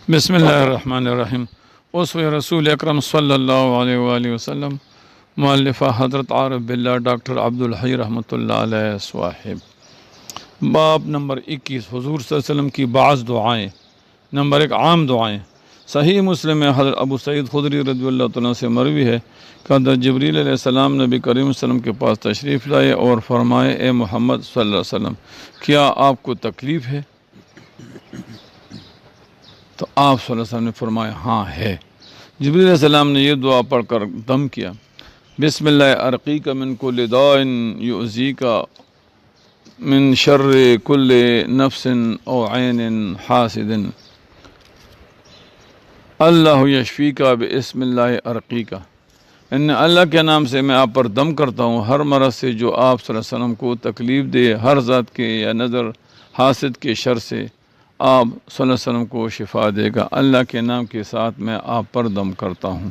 بسم اللہ الرحمن الرحیم۔ اسوہ رسول اکرم صلی اللہ علیہ وآلہ وسلم، مؤلفہ حضرت عارف باللہ ڈاکٹر عبدالحی رحمۃ اللہ علیہ صاحب۔ باب نمبر 21، حضور صلی اللہ علیہ وسلم کی بعض دعائیں۔ نمبر 1، عام دعائیں۔ صحیح مسلم میں حضرت ابو سعید خدری رضی اللہ تعالیٰ سے مروی ہے کہ حضرت جبریل علیہ السلام نبی کریم صلی اللہ علیہ وسلم کے پاس تشریف لائے اور فرمائے، اے محمد صلی اللہ علیہ وسلم، کیا آپ کو تکلیف ہے؟ تو آپ صلی اللہ علیہ وسلم نے فرمایا، ہاں ہے۔ جبریل علیہ السلام نے یہ دعا پڑھ کر دم کیا، بسم اللہ ارقیک من کل داء یؤذیک من شر کل نفس او عین حاسد، اللہ یشفیک بسم اللہ ارقیک، ان اللہ کے نام سے میں آپ پر دم کرتا ہوں ہر مرض سے جو آپ صلی اللہ علیہ وسلم کو تکلیف دے، ہر ذات کے یا نظر حاسد کے شر سے آپ صلی اللہ علیہ وسلم کو شفا دے گا۔ اللہ کے نام کے ساتھ میں آپ پر دم کرتا ہوں۔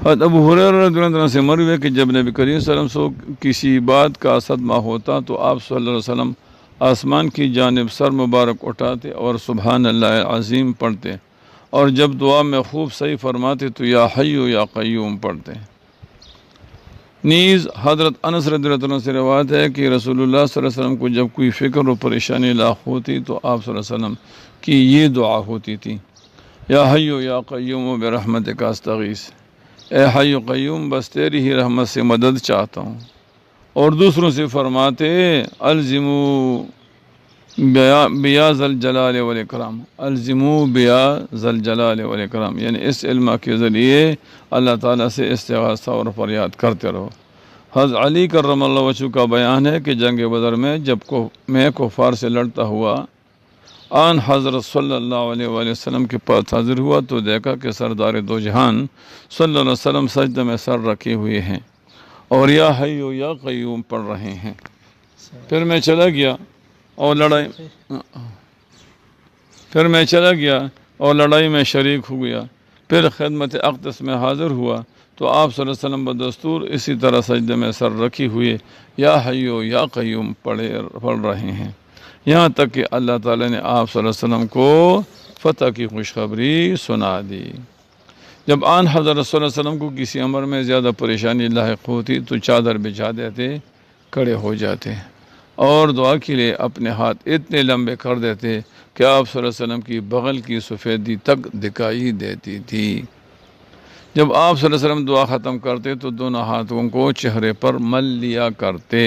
حضرت ابو ہریرہ رضی اللہ عنہ سے مروی ہے کہ جب نبی کریم صلی اللہ علیہ وسلم سے کسی بات کا صدمہ ہوتا تو آپ صلی اللہ علیہ وسلم آسمان کی جانب سر مبارک اٹھاتے اور سبحان اللہ عظیم پڑھتے، اور جب دعا میں خوب صحیح فرماتے تو یا حی یا قیوم پڑھتے۔ نیز حضرت انس رضی اللہ عنہ سے روایت ہے کہ رسول اللہ صلی اللہ علیہ وسلم کو جب کوئی فکر و پریشانی لاحق ہوتی تو آپ صلی اللہ علیہ وسلم کی یہ دعا ہوتی تھی، یا حی یا قیوم برحمتک استغیث، اے حی قیوم بس تیری ہی رحمت سے مدد چاہتا ہوں۔ اور دوسروں سے فرماتے، الزموا بیا ذل جلال والاکرام، الزموا بیا ذل جلال والاکرام، یعنی اس علم کے ذریعے اللہ تعالیٰ سے استغاثہ اور فریاد کرتے رہو۔ حضرت علی کرم اللہ وجہہ کا بیان ہے کہ جنگ بدر میں جب میں کفار سے لڑتا ہوا آن حضرت صلی اللہ علیہ وآلہ وسلم کے پاس حاضر ہوا تو دیکھا کہ سردار دو جہان صلی اللہ علیہ وسلم سجدہ میں سر رکھے ہوئے ہیں اور یا حی یا قیوم پڑھ رہے ہیں۔ پھر میں چلا گیا اور لڑائی میں شریک ہو گیا، پھر خدمت اقدس میں حاضر ہوا تو آپ صلی اللہ علیہ وسلم بدستور اسی طرح سجدے میں سر رکھی ہوئے یا حی یا قیوم پڑھ رہے ہیں، یہاں تک کہ اللہ تعالیٰ نے آپ صلی اللہ علیہ وسلم کو فتح کی خوشخبری سنا دی۔ جب آن حضرت صلی اللہ علیہ وسلم کو کسی امر میں زیادہ پریشانی لاحق ہوتی تو چادر بچھا دیتے، کھڑے ہو جاتے اور دعا کے لیے اپنے ہاتھ اتنے لمبے کر دیتے کہ آپ صلی اللہ علیہ وسلم کی بغل کی سفیدی تک دکھائی دیتی تھی۔ جب آپ صلی اللہ علیہ وسلم دعا ختم کرتے تو دونوں ہاتھوں کو چہرے پر مل لیا کرتے،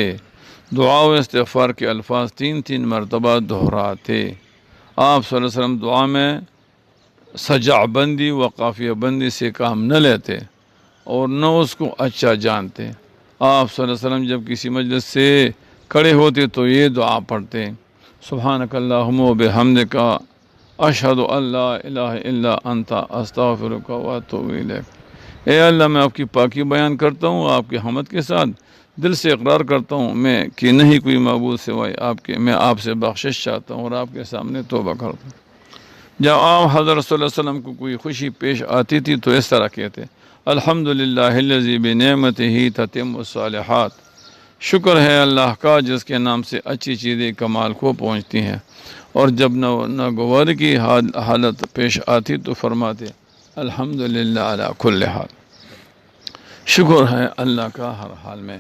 دعا و استغفار کے الفاظ 3 مرتبہ دہراتے۔ آپ صلی اللہ علیہ وسلم دعا میں سجع بندی و قافیہ بندی سے کام نہ لیتے اور نہ اس کو اچھا جانتے۔ آپ صلی اللہ علیہ وسلم جب کسی مجلس سے کھڑے ہوتے تو یہ دعا پڑھتے، سبحانک اللہم و بحمدک اشہد ان لا الہ الا انت استغفرک و اتوب الیک، اے اللہ میں آپ کی پاکی بیان کرتا ہوں آپ کی حمد کے ساتھ، دل سے اقرار کرتا ہوں میں کہ نہیں کوئی معبود سوائے آپ کے، میں آپ سے بخشش چاہتا ہوں اور آپ کے سامنے توبہ کرتا ہوں۔ جب آپ حضرت صلی اللہ علیہ وسلم کو کوئی خوشی پیش آتی تھی تو اس طرح کہتے، الحمدللہ الذی بنعمتہ تتم الصالحات، شکر ہے اللہ کا جس کے نام سے اچھی چیزیں کمال کو پہنچتی ہیں، اور جب ناگواری کی حالت پیش آتی تو فرماتے، الحمدللہ علی کل حال، شکر ہے اللہ کا ہر حال میں۔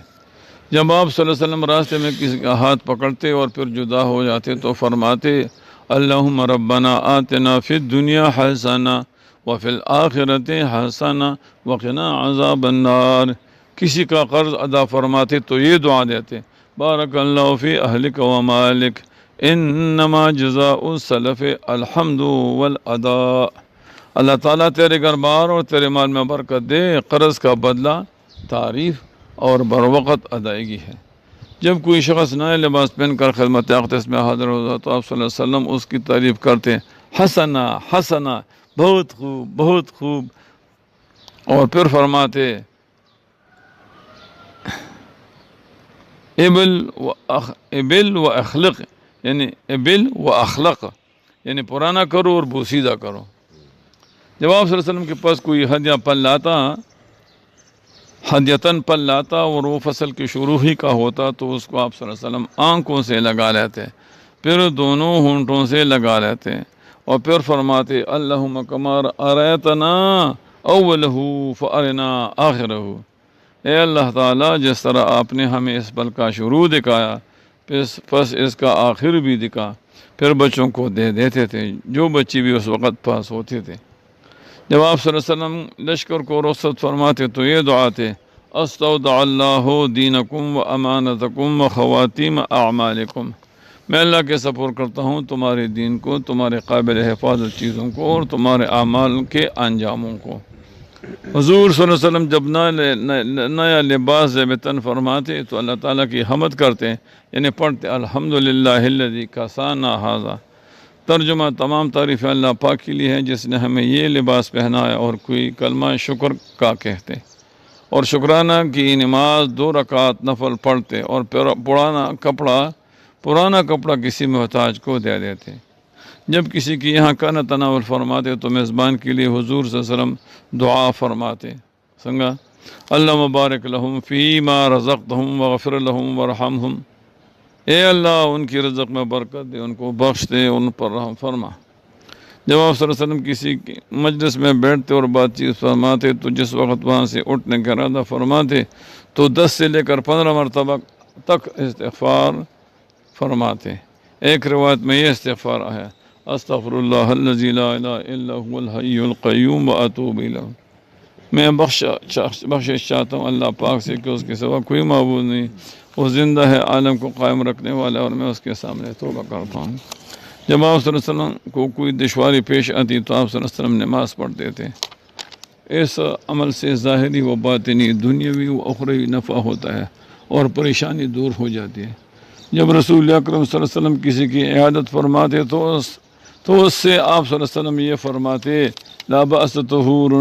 جب آپ صلی اللہ علیہ وسلم راستے میں کسی کا ہاتھ پکڑتے اور پھر جدا ہو جاتے تو فرماتے، اللہم ربنا آتنا فی الدنیا حسنہ وفی الآخرۃ حسنہ وقنا عذاب النار۔ کسی کا قرض ادا فرماتے تو یہ دعا دیتے، بارک اللہ فی اہلک و مالک انما جزاء السلف الحمد والادا، اللہ تعالیٰ تیرے گھر بار اور تیرے مال میں برکت دے، قرض کا بدلہ تعریف اور بروقت ادائیگی ہے۔ جب کوئی شخص نئے لباس پہن کر خدمت اقدس میں حاضر ہوتا تو آپ صلی اللہ علیہ وسلم اس کی تعریف کرتے، حسنہ حسنہ، بہت خوب بہت خوب، اور پھر فرماتے، ابل و اخلق، یعنی ابل و اخلق یعنی پرانا کرو اور بوسیدہ کرو۔ جب آپ صلی اللہ علیہ وسلم کے پاس کوئی ہدیتاً پل لاتا اور وہ فصل کی شروع ہی کا ہوتا تو اس کو آپ صلی اللہ علیہ وسلم آنکھوں سے لگا لیتے، پھر دونوں ہونٹوں سے لگا لیتے اور پھر فرماتے اللہم کما ارایتنا اولہ فارنا آخرہ، اے اللہ تعالیٰ جس طرح آپ نے ہمیں اس پل کا شروع دکھایا پس اس کا آخر بھی دکھا۔ پھر بچوں کو دے دیتے تھے جو بچے بھی اس وقت پاس ہوتے تھے۔ جب آپ صلی اللہ علیہ وسلم لشکر کو رخصت فرماتے تو یہ دعا تھے استودع اللہ دینکم و امانتکم و خواتیم اعمالکم، میں اللہ کے سپرد کرتا ہوں تمہارے دین کو، تمہارے قابل حفاظت چیزوں کو اور تمہارے اعمال کے انجاموں کو۔ حضور صلی اللہ علیہ وسلم جب نیا لباس زیبتن فرماتے تو اللہ تعالیٰ کی حمد کرتے، یعنی پڑھتے الحمدللہ الذی کسانا ھذا، ترجمہ تمام تعریف اللہ پاک کے لیے ہے جس نے ہمیں یہ لباس پہنایا، اور کوئی کلمہ شکر کا کہتے اور شکرانہ کی نماز 2 رکعت نفل پڑھتے، اور پرانا کپڑا کسی محتاج کو دے دیتے۔ جب کسی کی یہاں کھانا تناول فرماتے تو میزبان کے لیے حضور صلی اللہ علیہ وسلم دعا فرماتے، سنگا اللہ مبارک لہم فیما رزقتہم وغفر لہم ورحمہم، اے اللہ ان کی رزق میں برکت دے، ان کو بخش دے، ان پر رحم فرما۔ جب آپ صلی اللہ علیہ وسلم کسی مجلس میں بیٹھتے اور بات چیت فرماتے تو جس وقت وہاں سے اٹھنے کا ارادہ فرماتے تو 10 سے لے کر 15 مرتبہ تک استغفار فرماتے۔ ایک روایت میں یہ استغفار ہے استغفر اللہ الذی لا الہ الا هو الحی القیوم واتوب الیہ، میں بخشش چاہتا ہوں اللہ پاک سے کہ اس کے سوا کوئی معبود نہیں، وہ زندہ ہے، عالم کو قائم رکھنے والا ہے، اور میں اس کے سامنے توبہ کرتا ہوں۔ جب آپ صلی اللہ علیہ وسلم کو کوئی دشواری پیش آتی تو آپ صلی اللہ علیہ وسلم نماز پڑھتے تھے۔ اس عمل سے ظاہری و باطنی دنیاوی و اخروی نفع ہوتا ہے اور پریشانی دور ہو جاتی ہے۔ جب رسول اکرم صلی اللہ علیہ وسلم کسی کی عیادت فرماتے تو اس سے آپ صلی اللہ علیہ وسلم یہ فرماتے لا بأس طہور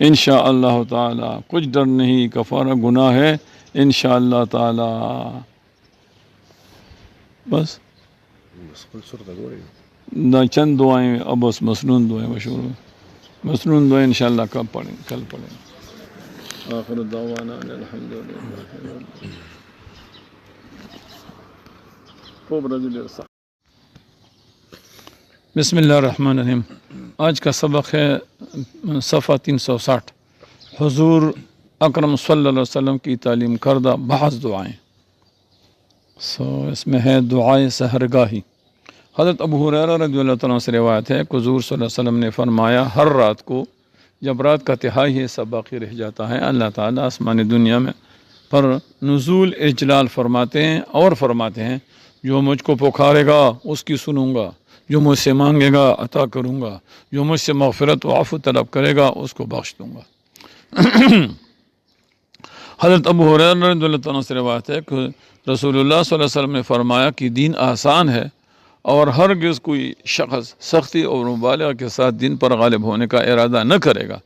انشاء اللہ تعالی، کچھ ڈر نہیں، کفارہ گناہ ہے انشاء اللہ تعالی۔ بس چند دعائیں، اب بس مسنون دعائیں مشہور ہیں، مسنون دعائیں انشاءاللہ کل پڑھیں۔ آخر دعوانا ان الحمدللہ۔ بسم اللہ الرحمن الرحیم۔ آج کا سبق ہے صفحہ 360، حضور اکرم صلی اللہ علیہ وسلم کی تعلیم کردہ بعض دعائیں۔ اس میں ہے دعائے سحرگاہی۔ حضرت ابو ہریرہ رضی اللہ تعالیٰ سے روایت ہے کہ حضور صلی اللہ علیہ وسلم نے فرمایا ہر رات کو جب رات کا تہائی حصہ باقی رہ جاتا ہے اللہ تعالیٰ آسمانی دنیا میں پر نزول اجلال فرماتے ہیں اور فرماتے ہیں جو مجھ کو پکارے گا اس کی سنوں گا، جو مجھ سے مانگے گا عطا کروں گا، جو مجھ سے مغفرت و عفو طلب کرے گا اس کو بخش دوں گا۔ حضرت ابو ہریرہ رضی اللہ تعالیٰ سے روایت ہے کہ رسول اللہ صلی اللہ علیہ وسلم نے فرمایا کہ دین آسان ہے اور ہرگز کوئی شخص سختی اور مبالغہ کے ساتھ دین پر غالب ہونے کا ارادہ نہ کرے گا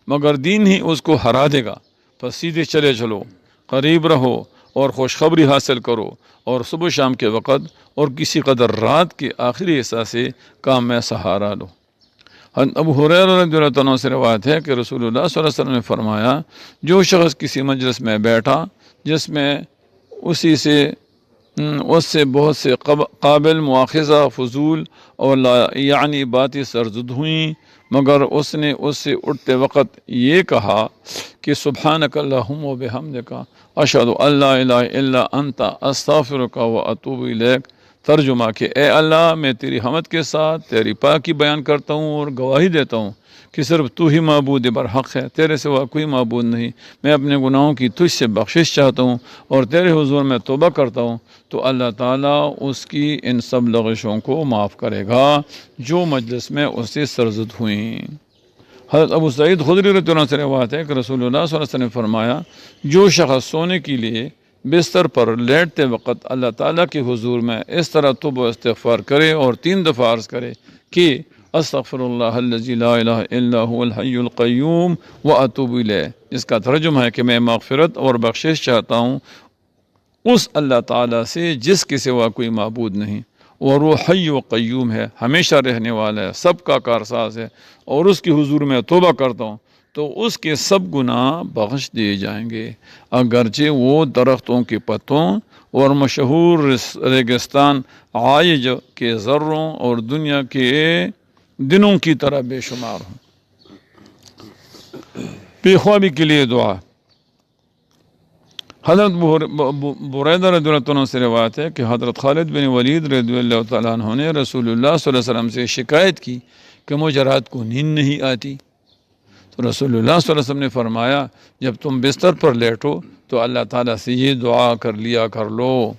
مگر دین ہی اس کو ہرا دے گا۔ پس سیدھے چلے چلو، قریب رہو اور خوشخبری حاصل کرو، اور صبح شام کے وقت اور کسی قدر رات کے آخری حصہ سے کام میں سہارا لو۔ ابو ہریرہ رضی اللہ عنہ سے روایت ہے کہ رسول اللہ صلی اللہ علیہ وسلم نے فرمایا جو شخص کسی مجلس میں بیٹھا جس میں اس سے بہت سے قابل مواخذہ فضول اور یعنی باتیں سرزد ہوئیں مگر اس نے اس سے اٹھتے وقت یہ کہا کہ سبحانک اللہم و بحمدک اشہد ان لا الہ الا انت استغفرک و اتوب الیک، ترجمہ کہ اے اللہ میں تیری حمد کے ساتھ تیری پاکی بیان کرتا ہوں اور گواہی دیتا ہوں کہ صرف تو ہی معبود برحق ہے، تیرے سوا کوئی معبود نہیں، میں اپنے گناہوں کی تجھ سے بخشش چاہتا ہوں اور تیرے حضور میں توبہ کرتا ہوں، تو اللہ تعالیٰ اس کی ان سب لغزشوں کو معاف کرے گا جو مجلس میں اس سے سرزد ہوئیں۔ حضرت ابو سعید خدری رضی اللہ عنہ سے روایت ہے کہ رسول اللہ صلی اللہ علیہ وسلم نے فرمایا جو شخص سونے کے لیے بستر پر لیٹتے وقت اللہ تعالیٰ کے حضور میں اس طرح توبہ و استغفار کرے اور 3 دفعہ عرض کرے کہ استغفر اللہ الذی لا الہ الا هو الحی القیوم واتوب الیہ، جس کا ترجمہ ہے کہ میں مغفرت اور بخشش چاہتا ہوں اس اللہ تعالیٰ سے جس کے سوا کوئی معبود نہیں، اور وہ حی و قیوم ہے، ہمیشہ رہنے والا ہے، سب کا کارساز ہے، اور اس کی حضور میں توبہ کرتا ہوں تو اس کے سب گناہ بخش دیے جائیں گے، اگرچہ وہ درختوں کے پتوں اور مشہور ریگستان عائج کے ذروں اور دنیا کے دنوں کی طرح بے شمار ہوں۔ بے خوابی کے لیے دعا۔ حضرت بریدہ رضی اللہ عنہ سے روایت ہے کہ حضرت خالد بن ولید رضی اللہ تعالیٰ عنہ نے رسول اللہ صلی اللہ علیہ وسلم سے شکایت کی کہ مجھے رات کو نیند نہیں آتی، تو رسول اللہ صلی اللہ علیہ وسلم نے فرمایا جب تم بستر پر لیٹو تو اللہ تعالیٰ سے یہ دعا کر لیا کر لو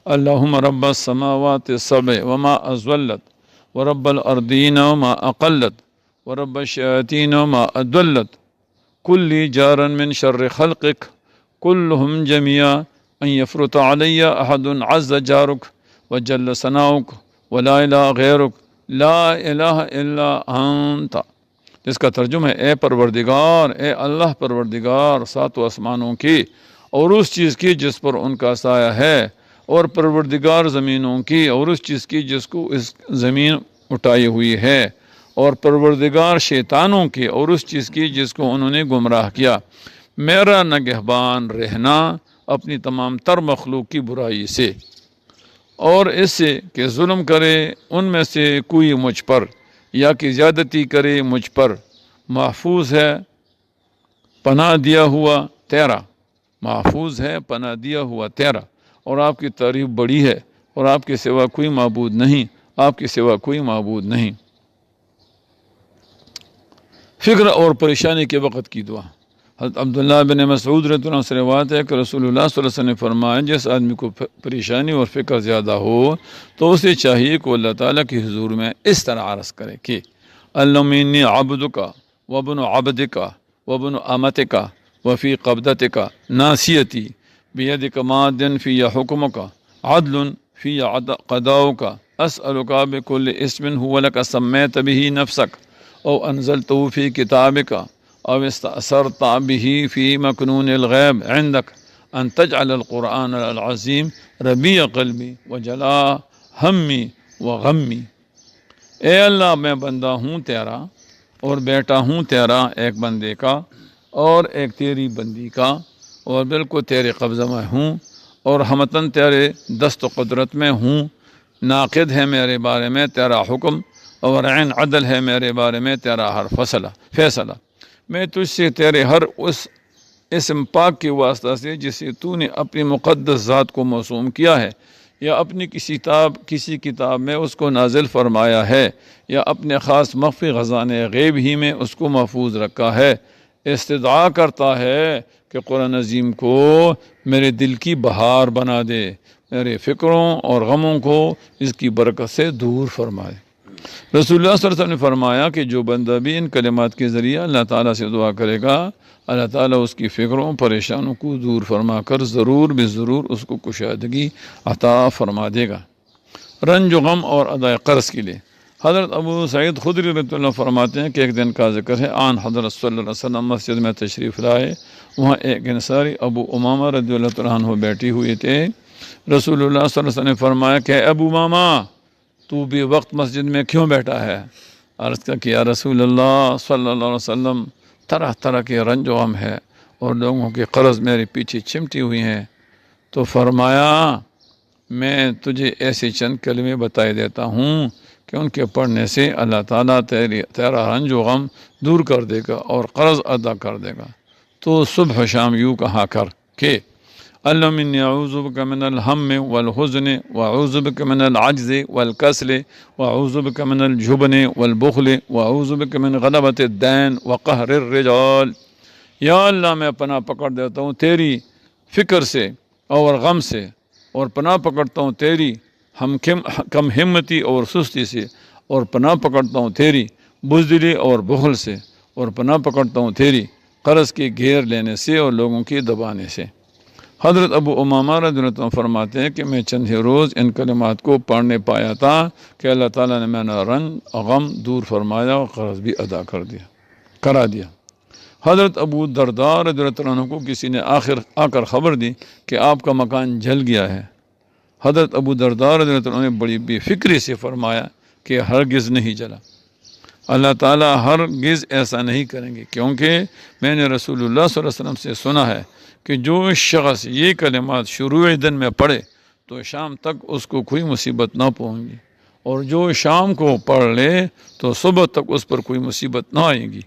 اللہم رب السماوات السبع وما ازولت ورب الارضین وما اقلت ورب الشیاطین وما ادولت کل جارا من شر خلقک کلہم جميعا ان یفرط علی احد عز جارک وجل ثناؤک ولا الہ غیرک لا الہ الا انت، جس کا ترجمہ ہے اے پروردگار، اے اللہ پروردگار ساتوں آسمانوں کی اور اس چیز کی جس پر ان کا سایہ ہے، اور پروردگار زمینوں کی اور اس چیز کی جس کو اس زمین اٹھائی ہوئی ہے، اور پروردگار شیطانوں کی اور اس چیز کی جس کو انہوں نے گمراہ کیا، میرا نگہبان رہنا اپنی تمام تر مخلوق کی برائی سے، اور اس سے کہ ظلم کرے ان میں سے کوئی مجھ پر یا کہ زیادتی کرے مجھ پر، محفوظ ہے پناہ دیا ہوا تیرا، محفوظ ہے پناہ دیا ہوا تیرا، اور آپ کی تعریف بڑی ہے، اور آپ کے سوا کوئی معبود نہیں، آپ کے سوا کوئی معبود نہیں۔ فکر اور پریشانی کے وقت کی دعا۔ حضرت عبداللہ بن مسعود رضی اللہ عنہ سے روایت ہے کہ رسول اللہ صلی اللہ علیہ وسلم نے فرمایا جس آدمی کو پریشانی اور فکر زیادہ ہو تو اسے چاہیے کہ اللہ تعالیٰ کی حضور میں اس طرح عرض کرے کہ اللہم انی عبدک وابن عبدک وابن امتک وفی قبضتک ناصیتی بیدک ماض فی حکمک عدل فی قضاؤک اسألک بکل اسم هو لک سمیت به نفسک او انزلته فی کتابک او استأثرت به فی مکنون الغیب عندک ان تجعل القرآن العظیم ربیع قلبی وجلاء ہمی وغمی۔ اے اللہ میں بندہ ہوں تیرا اور بیٹا ہوں تیرا، ایک بندے کا اور ایک تیری بندی کا، اور بالکل تیرے قبضہ میں ہوں اور ہمتاً تیرے دست و قدرت میں ہوں، ناقد ہے میرے بارے میں تیرا حکم اور عین عدل ہے میرے بارے میں تیرا ہر فیصلہ۔ میں تجھ سے تیرے ہر اس اسم پاک کے واسطہ سے جسے تو نے اپنی مقدس ذات کو موسوم کیا ہے یا اپنی کسی کتاب میں اس کو نازل فرمایا ہے یا اپنے خاص مخفی خزانے غیب ہی میں اس کو محفوظ رکھا ہے، استدعا کرتا ہے کہ قرآن عظیم کو میرے دل کی بہار بنا دے، میرے فکروں اور غموں کو اس کی برکت سے دور فرمائے۔ رسول اللہ صلی اللہ علیہ وسلم نے فرمایا کہ جو بندہ بھی ان کلمات کے ذریعے اللہ تعالیٰ سے دعا کرے گا، اللہ تعالیٰ اس کی فکروں پریشانوں کو دور فرما کر ضرور اس کو کشادگی عطا فرما دے گا۔ رنج و غم اور ادائے قرض کے لیے حضرت ابو سعید خدری رضی اللہ عنہ فرماتے ہیں کہ ایک دن کا ذکر ہے، آن حضرت صلی اللہ علیہ وسلم مسجد میں تشریف لائے، وہاں ایک انصاری ابو امامہ رضی اللہ عنہ بیٹھی ہوئے تھے۔ رسول اللہ صلی اللہ علیہ وسلم نے فرمایا کہ ابو امامہ تو بھی وقت مسجد میں کیوں بیٹھا ہے؟ عرض کیا کہ یا رسول اللہ صلی اللہ علیہ وسلم طرح طرح کے رنج و غم ہے اور لوگوں کے قرض میرے پیچھے چمٹی ہوئی ہیں۔ تو فرمایا میں تجھے ایسے چند کلمے بتائے دیتا ہوں کہ ان کے پڑھنے سے اللہ تعالیٰ تیرا رنج و غم دور کر دے گا اور قرض ادا کر دے گا۔ تو صبح و شام یوں کہا کر کہ اللہم انی اعوذ بک من الہم والحزن واعوذ بک من العجز والکسل واعوذ بک من الجبن والبخل واعوذ بک من غلبۃ الدین وقہر الرجال۔ یا اللہ میں پناہ پکڑ دیتا ہوں تیری فکر سے اور غم سے، اور پناہ پکڑتا ہوں تیری کم ہمتی اور سستی سے، اور پناہ پکڑتا ہوں تیری بزدلی اور بخل سے، اور پناہ پکڑتا ہوں تیری قرض کے گھیر لینے سے اور لوگوں کی دبانے سے۔ حضرت ابو امامہ رضی اللہ عنہ فرماتے ہیں کہ میں چند ہی روز ان کلمات کو پڑھنے پایا تھا کہ اللہ تعالیٰ نے میرا رنج غم دور فرمایا اور قرض بھی ادا کرا دیا۔ حضرت ابو درداء رضی اللہ عنہ کو کسی نے آ کر خبر دی کہ آپ کا مکان جل گیا ہے۔ حضرت ابو درداء رضی اللہ عنہ نے بڑی بے فکری سے فرمایا کہ ہرگز نہیں جلا، اللہ تعالیٰ ہرگز ایسا نہیں کریں گے، کیونکہ میں نے رسول اللہ صلی اللہ علیہ وسلم سے سنا ہے کہ جو شخص یہ کلمات شروع دن میں پڑھے تو شام تک اس کو کوئی مصیبت نہ پہنچے گی، اور جو شام کو پڑھ لے تو صبح تک اس پر کوئی مصیبت نہ آئے گی۔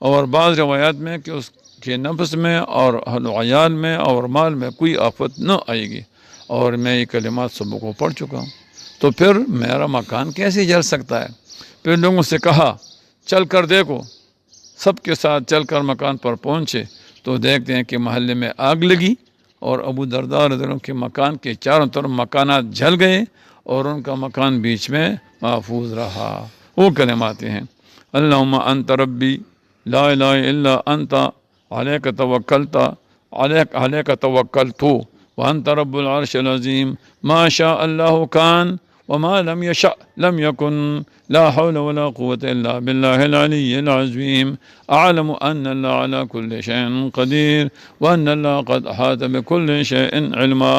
اور بعض روایات میں کہ اس کے نفس میں اور اہل و عیال میں اور مال میں کوئی آفت نہ آئے گی، اور میں یہ کلمات صبح کو پڑھ چکا ہوں، تو پھر میرا مکان کیسے جل سکتا ہے؟ پھر لوگوں سے کہا چل کر دیکھو، سب کے ساتھ چل کر مکان پر پہنچے تو دیکھتے ہیں کہ محلے میں آگ لگی، اور ابو درداء رضی اللہ عنہ کے مکان کے چاروں طرف مکانات جل گئے اور ان کا مکان بیچ میں محفوظ رہا۔ وہ کلمات ہیں اللہم انت ربی لا الہ الا انت علیک توکلت علیک توکلت وانت رب العرش العظیم ما شاء اللہ کان وما لم یشأ لم یکن لا حول ولا قوة الا باللہ العلی العظیم اعلم ان اللہ علی کل شیء قدیر وان اللہ قد احاط بکل شیء علما۔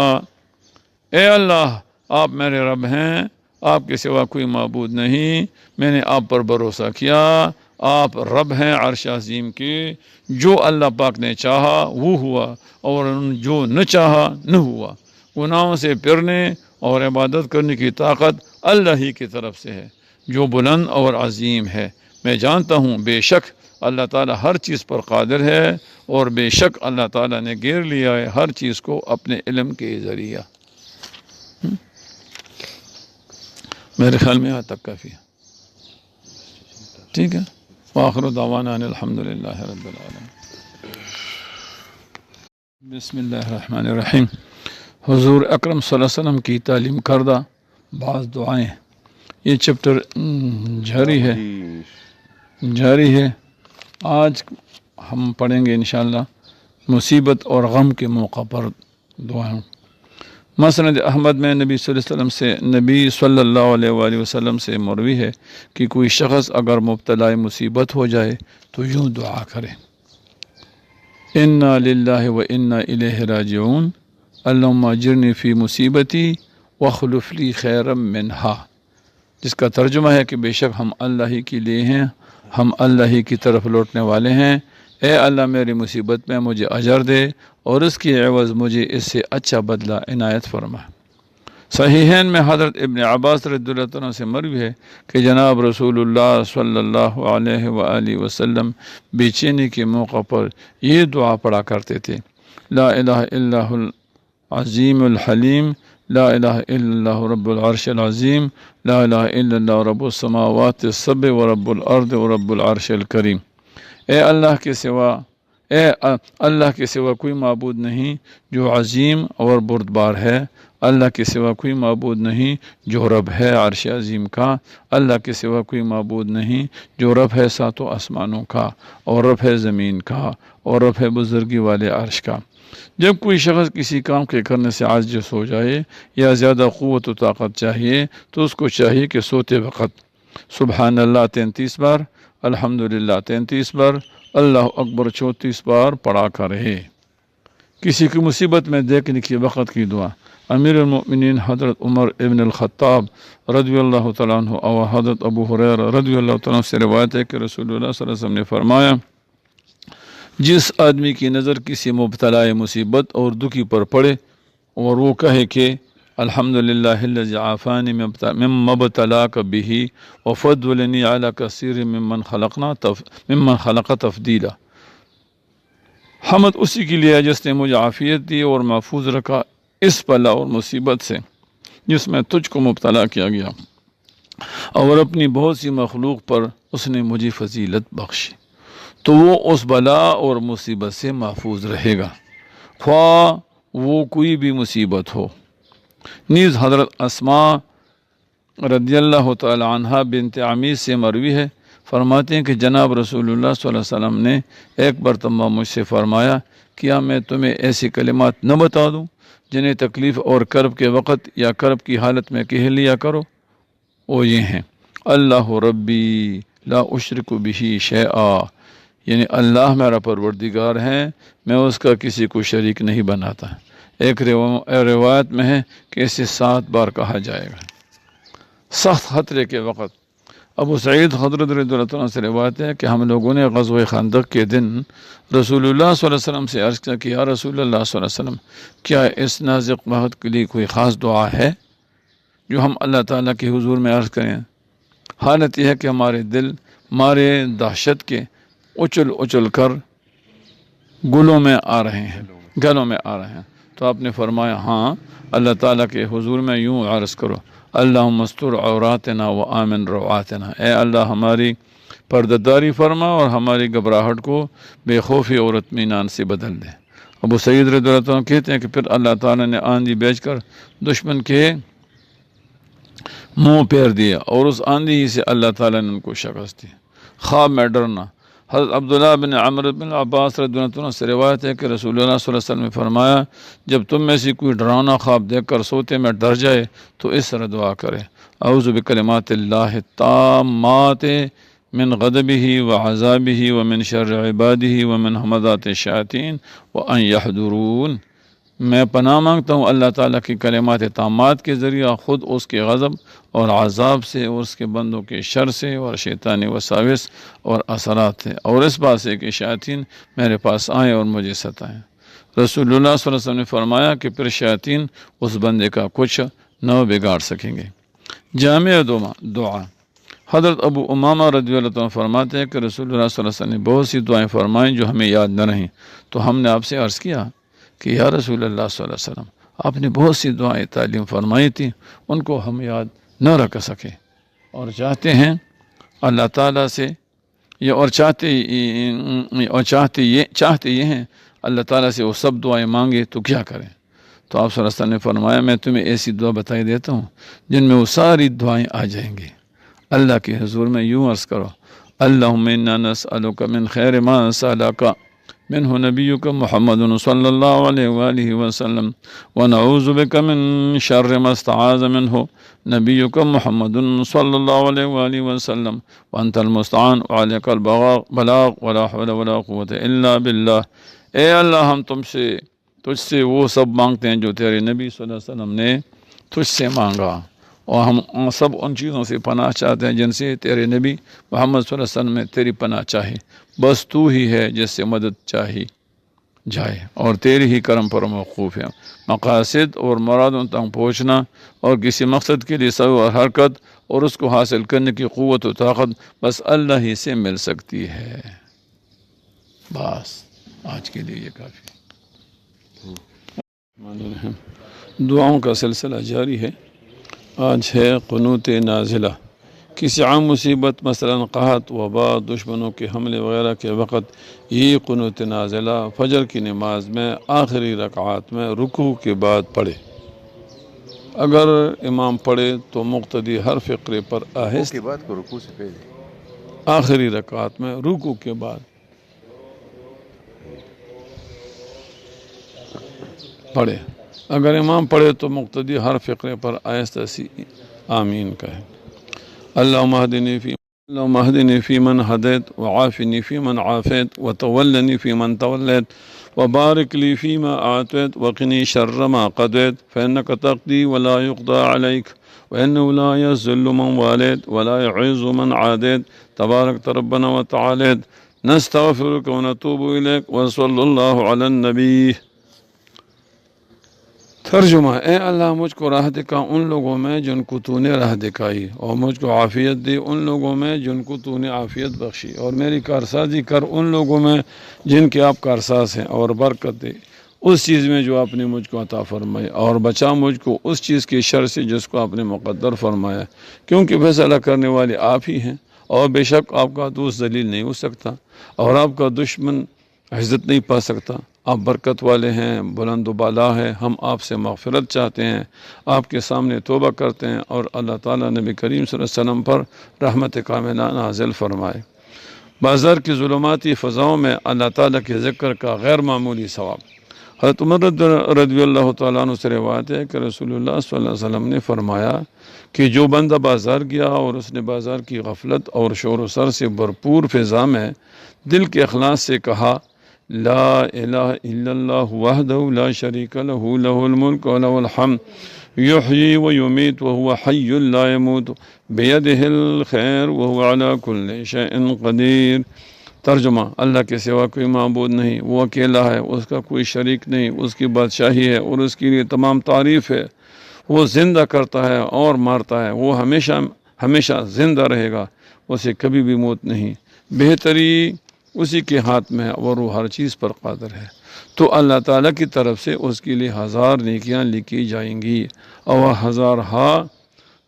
اے اللہ، آپ میرے رب ہیں، آپ کے سوا کوئی معبود نہیں، میں نے آپ پر بھروسہ کیا، آپ رب ہیں عرش عظیم کے، جو اللہ پاک نے چاہا وہ ہوا اور جو نہ چاہا نہ ہوا۔ گناہوں سے پھرنے اور عبادت کرنے کی طاقت اللہ ہی کی طرف سے ہے جو بلند اور عظیم ہے۔ میں جانتا ہوں بے شک اللہ تعالیٰ ہر چیز پر قادر ہے، اور بے شک اللہ تعالیٰ نے گھیر لیا ہے ہر چیز کو اپنے علم کے ذریعہ۔ میرے خیال میں یہاں تک کافی ہے، ٹھیک ہے۔ وآخر دعوانا ان الحمدللہ رب العالمین۔ بسم اللہ الرحمن الرحیم۔ حضور اکرم صلی اللہ علیہ وسلم کی تعلیم کردہ بعض دعائیں، یہ چپٹر جاری ہے۔ آج ہم پڑھیں گے انشاءاللہ مصیبت اور غم کے موقع پر دعائیں۔ مسند احمد میں نبی صلی اللہ علیہ وآلہ وسلم سے مروی ہے کہ کوئی شخص اگر مبتلا مصیبت ہو جائے تو یوں دعا کرے: انا للہ و انا الیہ راجعون اللہم اجرنی فی مصیبتی واخلف لی خیرا منہا، جس کا ترجمہ ہے کہ بے شک ہم اللہ ہی کے لیے ہیں، ہم اللہ ہی کی طرف لوٹنے والے ہیں، اے اللہ میری مصیبت میں مجھے اجر دے اور اس کی عوض مجھے اس سے اچھا بدلہ عنایت فرما۔ صحیحین میں حضرت ابن عباس رضی اللہ عنہ سے مروی ہے کہ جناب رسول اللہ صلی اللہ علیہ وآلہ وسلم بے چینی کے موقع پر یہ دعا پڑھا کرتے تھے: لا الہ الا العظیم الحلیم، لا الہ الا اللہ رب العرش العظیم، لا الہ الا اللہ رب السماوات السبع ورب الارض ورب العرش الکریم۔ اے اللہ کے سوا کوئی معبود نہیں جو عظیم اور بردبار ہے، اللہ کے سوا کوئی معبود نہیں جو رب ہے عرش عظیم کا، اللہ کے سوا کوئی معبود نہیں جو رب ہے ساتوں آسمانوں کا اور رب ہے زمین کا اور رب ہے بزرگی والے عرش کا۔ جب کوئی شخص کسی کام کے کرنے سے عاجز ہو جائے یا زیادہ قوت و طاقت چاہیے تو اس کو چاہیے کہ سوتے وقت سبحان اللہ 33 بار، الحمدللہ 33 بار، اللہ اکبر 34 بار پڑھا کرے۔ کسی کی مصیبت میں دیکھنے کی وقت کی دعا۔ امیر المؤمنین حضرت عمر ابن الخطاب رضی اللہ تعالیٰ عنہ اور حضرت ابو ہریرہ رضی اللہ تعالیٰ عنہ سے روایت ہے کہ رسول اللہ صلی اللہ علیہ وسلم نے فرمایا: جس آدمی کی نظر کسی مبتلا مصیبت اور دکھی پر پڑے اور وہ کہے کہ الحمدللہ الذی عافانی مما ابتلاک بہ وفضلنی علی کثیر ممن خلق تفضیلا، حمد اسی کے لیے جس نے مجھے عافیت دی اور محفوظ رکھا اس بلا اور مصیبت سے جس میں تجھ کو مبتلا کیا گیا، اور اپنی بہت سی مخلوق پر اس نے مجھے فضیلت بخشی، تو وہ اس بلا اور مصیبت سے محفوظ رہے گا، خواہ وہ کوئی بھی مصیبت ہو۔ نیز حضرت اسماء رضی اللہ تعالی عنہ بنت عمیس سے مروی ہے، فرماتے ہیں کہ جناب رسول اللہ صلی اللہ علیہ وسلم نے ایک مرتبہ مجھ سے فرمایا: کیا میں تمہیں ایسی کلمات نہ بتا دوں جنہیں تکلیف اور کرب کے وقت یا کرب کی حالت میں کہہ لیا کرو؟ وہ یہ ہیں: اللہ ربی لا اشرک بہ شیئا، یعنی اللہ میرا پروردگار ہے، میں اس کا کسی کو شریک نہیں بناتا۔ ایک روایت میں ہے کہ اسے 7 بار کہا جائے گا۔ سخت خطرے کے وقت ابو سعید خدری رضی اللہ عنہ سے روایت ہے کہ ہم لوگوں نے غزوہ خندق کے دن رسول اللہ صلی اللہ علیہ وسلم سے عرض کیا کہ یا رسول اللہ صلی اللہ علیہ وسلم، کیا اس نازک وقت کے لیے کوئی خاص دعا ہے جو ہم اللہ تعالیٰ کے حضور میں عرض کریں؟ حالت یہ ہے کہ ہمارے دل مارے دہشت کے اچل اچل کر گلوں میں آ رہے ہیں، گلوں میں آ رہے ہیں۔ تو آپ نے فرمایا ہاں، اللہ تعالیٰ کے حضور میں یوں عرض کرو، اللہم استر عوراتنا و آمن روعاتنا، اے اللہ ہماری پردہ فرما اور ہماری گھبراہٹ کو بے خوفی اور اطمینان سے بدل دے۔ ابو سعید رضی اللہ عنہ کہتے ہیں کہ پھر اللہ تعالیٰ نے آندھی بھیج کر دشمن کے منہ پھیر دیا اور اس آندھی ہی سے اللہ تعالیٰ نے ان کو شکست دی۔ خواب میں ڈرنا، حضرت عبداللہ بن عمرو بن عباس رضی اللہ عنہ سے روایت ہے کہ رسول اللہ صلی اللہ علیہ وسلم نے فرمایا، جب تم میں سے کوئی ڈراؤنا خواب دیکھ کر سوتے میں ڈر جائے تو اس طرح دعا کرے، اعوذ بکلمات اللہ التامات من غضبہ وعذابہ ومن شر عبادہ ومن ہمزات الشیاطین وان یحضرون، میں پناہ مانگتا ہوں اللہ تعالیٰ کی کلمات تامات کے ذریعہ خود اس کے غضب اور عذاب سے اور اس کے بندوں کے شر سے اور شیطانی وساوس اور اثرات سے، اور اس بات سے کہ شیاطین میرے پاس آئیں اور مجھے ستائیں۔ رسول اللہ صلی اللہ علیہ وسلم نے فرمایا کہ پھر شیاطین اس بندے کا کچھ نہ بگاڑ سکیں گے۔ جامع دعا، حضرت ابو امامہ رضی اللہ عنہ فرماتے ہیں کہ رسول اللہ صلی اللہ علیہ وسلم نے بہت سی دعائیں فرمائیں جو ہمیں یاد نہ رہیں، تو ہم نے آپ سے عرض کیا کہ یا رسول اللہ صلی اللہ علیہ وسلم، آپ نے بہت سی دعائیں تعلیم فرمائی تھیں، ان کو ہم یاد نہ رکھ سکے اور چاہتے ہیں اللہ تعالیٰ سے چاہتے یہ ہیں اللہ تعالیٰ سے وہ سب دعائیں مانگے تو کیا کریں؟ تو آپ صلی اللہ علیہ وسلم نے فرمایا، میں تمہیں ایسی دعا بتائی دیتا ہوں جن میں وہ ساری دعائیں آ جائیں گی۔ اللہ کے حضور میں یوں عرض کرو، اللہم انا نسألک من خیر ما سألک منہ نبیک محمد صلی اللہ علیہ وآلہ وسلم ونعوذ بک من شر ما استعاذ منہ نبیک محمد صلی اللہ علیہ وآلہ وسلم وانت المستعان وعلیک البلاغ ولا حول ولا قوة الا باللہ۔ اے اللہ، ہم تجھ سے وہ سب مانگتے ہیں جو تیرے نبی صلی اللہ علیہ وسلم نے تجھ سے مانگا، اور ہم سب ان چیزوں سے پناہ چاہتے ہیں جن سے تیرے نبی محمد صلی اللہ علیہ وسلم نے تیری پناہ چاہی، بس تو ہی ہے جس سے مدد چاہی جائے اور تیری ہی کرم پر موقوف ہے۔ مقاصد اور مرادوں تک پہنچنا اور کسی مقصد کے لیے سعی اور حرکت اور اس کو حاصل کرنے کی قوت و طاقت بس اللہ ہی سے مل سکتی ہے۔ بس آج کے لیے یہ کافی۔ دعاؤں کا سلسلہ جاری ہے۔ آج ہے قنوت نازلہ۔ کسی عام مصیبت مثلا قحط، وبا، دشمنوں کے حملے وغیرہ کے وقت یہ قنوت نازلہ فجر کی نماز میں آخری رکعات میں رکوع کے بعد پڑھے۔ اگر امام پڑھے تو مقتدی ہر فقرے پر آہستہ بعد کو رکوع سے پہلے آخری رکعات میں رکوع کے بعد پڑھے۔ اگر امام پڑھے تو مقتدی ہر فقرے پر آہستہ سی آمین کہے۔ اللہم اہدنی فی من ہدیت وعافنی فی من عافیت وتولنی فی من تولیت وبارک لی فیما اعطیت وقنی شر ما قضیت فانک تقضی ولا یقضى علیک وانہ لا یذل من والیت ولا یعز من عادیت تبارک ربنا وتعالیت نستغفرک ونتوب الیک وصلی اللہ علی النبی۔ ترجمہ، اے اللہ مجھ کو راہ دکھا ان لوگوں میں جن کو تو نے راہ دکھائی، اور مجھ کو عافیت دی ان لوگوں میں جن کو تو نے عافیت بخشی، اور میری کارسازی کر ان لوگوں میں جن کے آپ کارساز ہیں، اور برکت دے اس چیز میں جو آپ نے مجھ کو عطا فرمائی، اور بچا مجھ کو اس چیز کی شر سے جس کو آپ نے مقدر فرمایا، کیونکہ فیصلہ کرنے والے آپ ہی ہیں، اور بے شک آپ کا دوست ذلیل نہیں ہو سکتا اور آپ کا دشمن عزت نہیں پا سکتا۔ آپ برکت والے ہیں، بلند و بالا ہے۔ ہم آپ سے مغفرت چاہتے ہیں، آپ کے سامنے توبہ کرتے ہیں، اور اللہ تعالیٰ نبی کریم صلی اللہ علیہ وسلم پر رحمت کاملہ نازل فرمائے۔ بازار کی ظلماتی فضاؤں میں اللہ تعالیٰ کے ذکر کا غیر معمولی ثواب۔ حضرت عمر رضی اللہ تعالیٰ عنہ سے روایت ہے کہ رسول اللہ صلی اللہ علیہ وسلم نے فرمایا کہ جو بندہ بازار گیا اور اس نے بازار کی غفلت اور شور و سر سے بھرپور فضا میں دل کے اخلاص سے کہا لا الہ الا اللہ وحدہ لا شریک لہ لہ الملک ولہ الحمد یحیی و یمیت وہو حی لا یموت بیدہ الخیر وہو علی کل شیء قدیر۔ ترجمہ: اللہ کے سوا کوئی معبود نہیں، وہ اکیلا ہے، اس کا کوئی شریک نہیں، اس کی بادشاہی ہے اور اس کے لیے تمام تعریف ہے۔ وہ زندہ کرتا ہے اور مارتا ہے، وہ ہمیشہ ہمیشہ زندہ رہے گا، اسے کبھی بھی موت نہیں، بہتری اسی کے ہاتھ میں ہے اور وہ ہر چیز پر قادر ہے۔ تو اللہ تعالیٰ کی طرف سے اس کے لیے 1000 نیکیاں لکھی جائیں گی، اور ہزارہا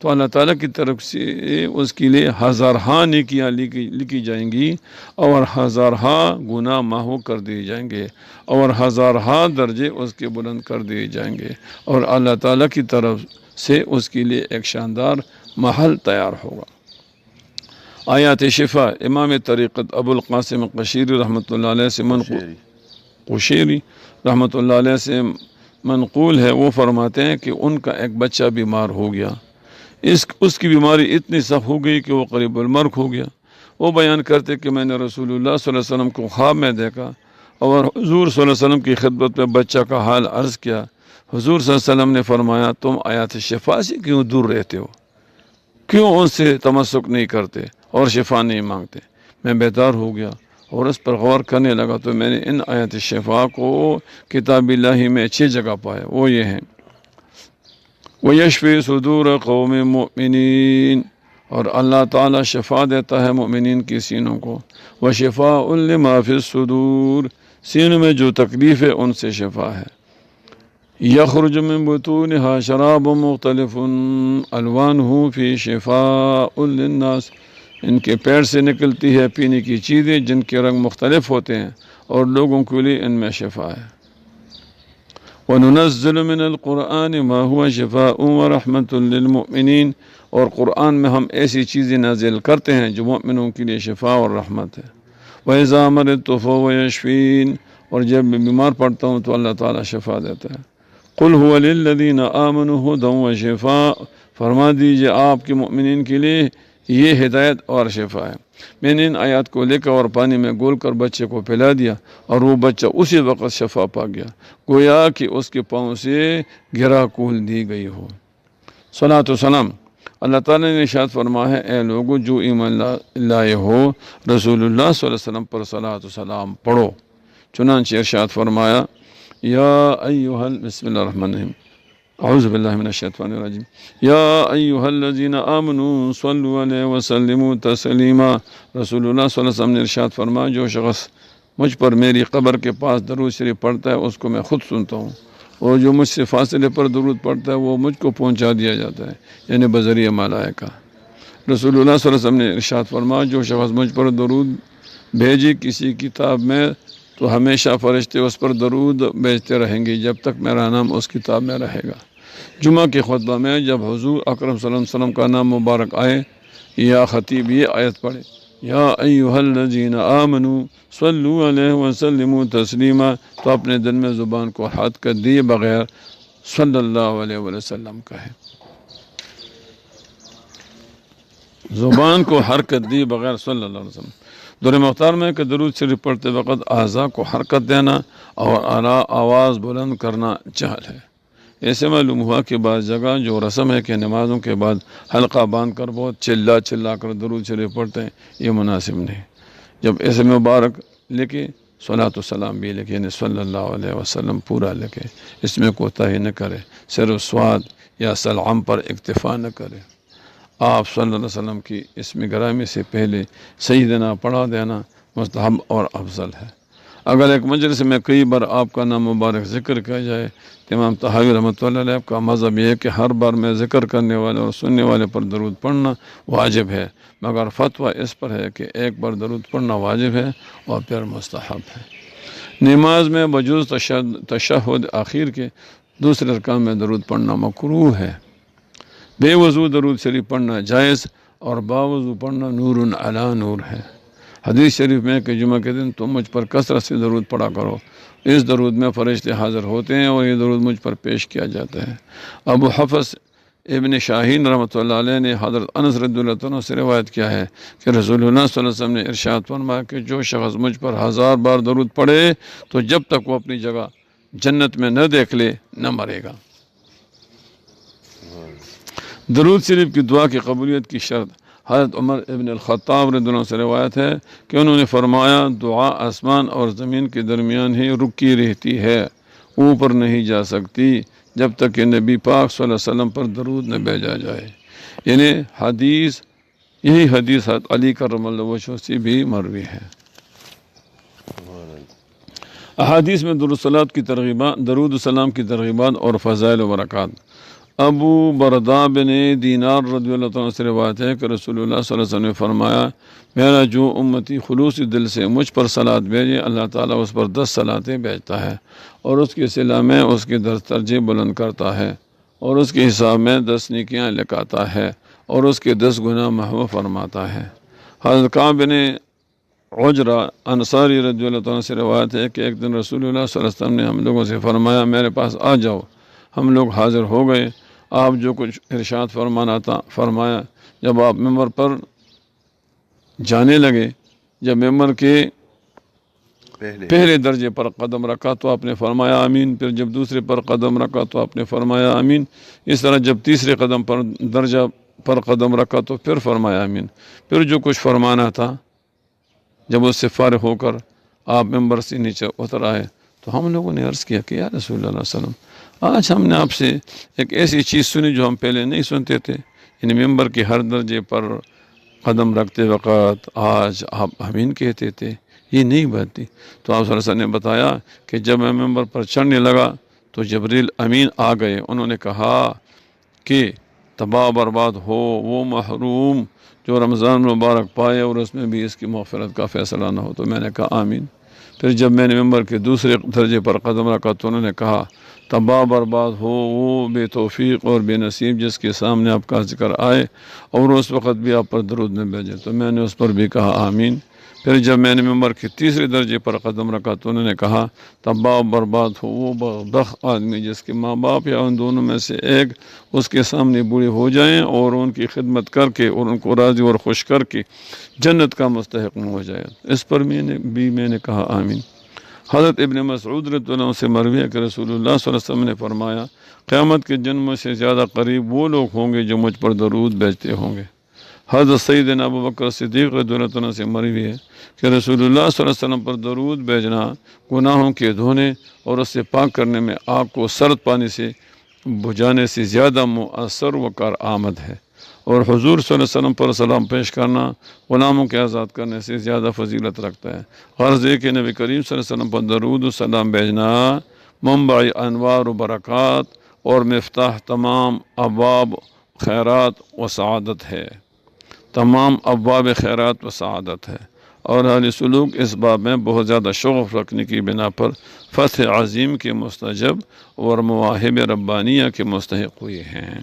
تو اللہ تعالیٰ کی طرف سے اس کے لیے 1000 نیکیاں لکھی جائیں گی، اور 1000 گناہ محو کر دیے جائیں گے، اور 1000 درجے اس کے بلند کر دیے جائیں گے، اور اللہ تعالیٰ کی طرف سے اس کے لیے ایک شاندار محل تیار ہوگا۔ آیات شفا امام طریقت ابو القاسم قشیری رحمۃ اللہ علیہ سے قشیری رحمۃ اللہ علیہ سے منقول ہے، وہ فرماتے ہیں کہ ان کا ایک بچہ بیمار ہو گیا، اس کی بیماری اتنی سخت ہو گئی کہ وہ قریب المرگ ہو گیا۔ وہ بیان کرتے کہ میں نے رسول اللہ صلی اللہ علیہ وسلم کو خواب میں دیکھا اور حضور صلی اللہ علیہ وسلم کی خدمت میں بچہ کا حال عرض کیا۔ حضور صلی اللہ علیہ وسلم نے فرمایا، تم آیات شفا سے کیوں دور رہتے ہو؟ کیوں ان سے تمسک نہیں کرتے اور شفا نہیں مانگتے؟ میں بیدار ہو گیا اور اس پر غور کرنے لگا تو میں نے ان آیات شفا کو کتاب اللہ میں 6 جگہ پایا۔ وہ یہ ہیں: وَيَشْفِي صُدُورَ قَوْمِ مُؤْمِنِينَ، اور اللہ تعالیٰ شفا دیتا ہے مومنین کی سینوں کو، وَشِفَاءٌ لِمَا فِي الصُّدُورِ، سینوں میں جو تکلیف ہے ان سے شفا ہے۔ يَخْرُجُ مِن بُطُونِهَا شَرَابٌ مُخْتَلِفٌ أَلْوَانُهُ فِيهِ شِفَاءٌ لِلنَّاسِ، ان کے پیٹ سے نکلتی ہے پینے کی چیزیں جن کے رنگ مختلف ہوتے ہیں اور لوگوں کے لیے ان میں شفا ہے۔ وَنُنَزِّلُ مِنَ الْقُرْآنِ مَا هُوَ شِفَاءٌ وَرَحْمَةٌ لِلْمُؤْمِنِينَ، اور قرآن میں ہم ایسی چیزیں نازل کرتے ہیں جو مؤمنوں کے لیے شفا اور رحمت ہے۔ وَإِذَا مَرِضْتُ فَهُوَ يَشْفِينِ، اور جب میں بیمار پڑتا ہوں تو اللہ تعالیٰ شفا دیتا ہے۔ قُلْ هُوَ لِلَّذِينَ آمَنُوا هُدًى وَشِفَاءٌ، فرما دیجئے آپ کے مؤمنین کے لیے یہ ہدایت اور شفا ہے۔ میں نے ان آیات کو لے کر اور پانی میں گول کر بچے کو پلا دیا اور وہ بچہ اسی وقت شفا پا گیا، گویا کہ اس کے پاؤں سے گرا کول دی گئی ہو۔ صلاۃ و سلام۔ اللہ تعالیٰ نے ارشاد فرمایا ہے، اے لوگو جو ایمان لائے ہو رسول اللہ صلی اللہ علیہ وسلم پر صلاۃ و سلام پڑھو۔ چنانچہ ارشاد فرمایا، یا ایھا بسم اللہ الرحمن الرحیم، اعوذ باللہ من الشیطان الرجیم، یا ایھا الذین آمنوا صلوا علیہ وسلموا تسلیما۔ رسول اللہ صلی اللہ علیہ وسلم نے ارشاد فرمایا، جو شخص مجھ پر میری قبر کے پاس درود شریف پڑھتا ہے اس کو میں خود سنتا ہوں، اور جو مجھ سے فاصلے پر درود پڑھتا ہے وہ مجھ کو پہنچا دیا جاتا ہے، یعنی بذریعہ ملائکہ۔ رسول اللہ صلی اللہ علیہ وسلم نے ارشاد فرمایا، جو شخص مجھ پر درود بھیجے کسی کتاب میں تو ہمیشہ فرشتے اس پر درود بھیجتے رہیں گے جب تک میرا نام اس کتاب میں رہے گا۔ جمعہ کے خطبہ میں جب حضور اکرم صلی اللہ علیہ وسلم کا نام مبارک آئے یا خطیب یہ آیت پڑھے، یا ایھا الذین آمنوا صلوا علیہ وسلموا تسلیما، تو اپنے دل میں زبان کو ہاتھ کر دیے بغیر صلی اللہ علیہ وسلم کہے، زبان کو حرکت دی بغیر صلی اللہ علیہ وسلم۔ دور مختار میں کہ درود شریف پڑھتے وقت اعضاء کو حرکت دینا اور اعلیٰ آواز بلند کرنا جہل ہے۔ ایسے معلوم ہوا کہ بعض جگہ جو رسم ہے کہ نمازوں کے بعد حلقہ باندھ کر بہت چلا کر درود شریف پڑھتے ہیں، یہ مناسب نہیں۔ جب ایسے مبارک لکھے صلاۃ و سلام بھی لکھے، یعنی صلی اللہ علیہ وسلم پورا لکھے، اس میں کوتاہی نہ کرے، صرف سواد یا سلام پر اکتفا نہ کرے۔ آپ صلی اللہ علیہ وسلم کی اسم گرامی سے پہلے سیدنا پڑھا دینا مستحب اور افضل ہے۔ اگر ایک مجلس میں کئی بار آپ کا نام مبارک ذکر کیا جائے تو امام طحاوی رحمۃ اللہ علیہ کا مذہب یہ ہے کہ ہر بار میں ذکر کرنے والے اور سننے والے پر درود پڑھنا واجب ہے، مگر فتویٰ اس پر ہے کہ ایک بار درود پڑھنا واجب ہے اور پھر مستحب ہے۔ نماز میں بجوز تشہد آخر کے دوسرے رکعت میں درود پڑھنا مکروہ ہے۔ بے وضو درود شریف پڑھنا جائز اور باوضو پڑھنا نور علی نور ہے۔ حدیث شریف میں کہ جمعہ کے دن تم مجھ پر کثرت سے درود پڑھا کرو، اس درود میں فرشتے حاضر ہوتے ہیں اور یہ درود مجھ پر پیش کیا جاتا ہے۔ ابو حفص ابن شاہین رحمۃ اللہ علیہ نے حضرت انس رضی اللہ عنہ سے روایت کیا ہے کہ رسول اللہ صلی اللہ علیہ وسلم نے ارشاد فرمایا کہ جو شخص مجھ پر 1000 بار درود پڑھے تو جب تک وہ اپنی جگہ جنت میں نہ دیکھ لے نہ مرے گا۔ درود شریف کی دعا کی قبولیت کی شرط، حضرت عمر ابن الخطاب رضی اللہ عنہ سے روایت ہے کہ انہوں نے فرمایا دعا آسمان اور زمین کے درمیان ہی رکی رہتی ہے، اوپر نہیں جا سکتی جب تک کہ نبی پاک صلی اللہ علیہ وسلم پر درود نہ بھیجا جائے۔ یعنی یہی حدیث حضرت علی کرم اللہ وجہہ سے بھی مروی ہے۔ احادیث میں درود السلام کی ترغیبات اور فضائل و برکات۔ ابو بردہ بن دینار رضی اللہ عنہ سے روایت ہے کہ رسول اللہ صلی اللہ علیہ وسلم نے فرمایا میرا جو امتی خلوصی دل سے مجھ پر صلات بھیجے اللہ تعالیٰ اس پر 10 صلاتیں بھیجتا ہے اور اس کی صلہ میں اس کے درجے بلند کرتا ہے اور اس کے حساب میں 10 نیکیاں لکھاتا ہے اور اس کے 10 گناہ محو فرماتا ہے۔ حضرت کعب بن عجرہ انصاری رضی اللہ عنہ سے روایت ہے کہ ایک دن رسول اللہ صلی اللہ علیہ وسلم نے ہم لوگوں سے فرمایا میرے پاس آ جاؤ، ہم لوگ حاضر ہو گئے، آپ جو کچھ ارشاد فرمانا تھا فرمایا۔ جب آپ ممبر پر جانے لگے، جب ممبر کے پہلے درجے پر قدم رکھا تو آپ نے فرمایا آمین، پھر جب دوسرے پر قدم رکھا تو آپ نے فرمایا آمین، اس طرح جب تیسرے قدم پر درجہ پر قدم رکھا تو پھر فرمایا آمین، پھر جو کچھ فرمانا تھا جب اس سے فارغ ہو کر آپ ممبر سے نیچے اتر آئے تو ہم لوگوں نے عرض کیا کہ یا رسول اللہ صلی اللہ علیہ وسلم آج ہم نے آپ سے ایک ایسی چیز سنی جو ہم پہلے نہیں سنتے تھے، یعنی ممبر کے ہر درجے پر قدم رکھتے وقت آج آپ آمین کہتے تھے، یہ نہیں بات تھی۔ تو آپ صلی اللہ علیہ وسلم نے بتایا کہ جب میں ممبر پر چڑھنے لگا تو جبریل امین آ گئے، انہوں نے کہا کہ تباہ برباد ہو وہ محروم جو رمضان مبارک پائے اور اس میں بھی اس کی مغفرت کا فیصلہ نہ ہو، تو میں نے کہا آمین۔ پھر جب میں نے ممبر کے دوسرے درجے پر قدم رکھا تو انہوں نے کہا تباہ برباد ہو وہ بے توفیق اور بے نصیب جس کے سامنے آپ کا ذکر آئے اور اس وقت بھی آپ پر درود نہ بھیجے، تو میں نے اس پر بھی کہا آمین۔ پھر جب میں نے ممبر کے تیسرے درجے پر قدم رکھا تو انہوں نے کہا تباہ برباد ہو وہ بدبخت آدمی جس کے ماں باپ یا ان دونوں میں سے ایک اس کے سامنے بوڑھے ہو جائیں اور ان کی خدمت کر کے اور ان کو راضی اور خوش کر کے جنت کا مستحق ہو جائے، اس پر میں نے کہا آمین۔ حضرت ابن مسعود رضی اللہ عنہ سے مروی ہے کہ رسول اللہ صلی اللہ علیہ وسلم نے فرمایا قیامت کے دن مجھ سے زیادہ قریب وہ لوگ ہوں گے جو مجھ پر درود بھیجتے ہوں گے۔ حضرت سیدنا ابو بکر صدیق رضی اللہ عنہ سے مروی ہے کہ رسول اللہ صلی اللہ علیہ وسلم پر درود بھیجنا گناہوں کے دھونے اور اس سے پاک کرنے میں آگ کو سرد پانی سے بجھانے سے زیادہ مؤثر و کارآمد ہے، اور حضور صلی اللہ علیہ وسلم پر سلام پیش کرنا غلاموں کے آزاد کرنے سے زیادہ فضیلت رکھتا ہے۔ غرض ہے کہ نبی کریم صلی اللہ علیہ وسلم پر درود و سلام بھیجنا منبع انوار و برکات اور مفتاح تمام ابواب خیرات و سعادت ہے، تمام ابواب خیرات و سعادت ہے، اور اہل سلوک اس باب میں بہت زیادہ شغف رکھنے کی بنا پر فتح عظیم کے مستجب اور مواہب ربانیہ کے مستحق ہوئے ہیں۔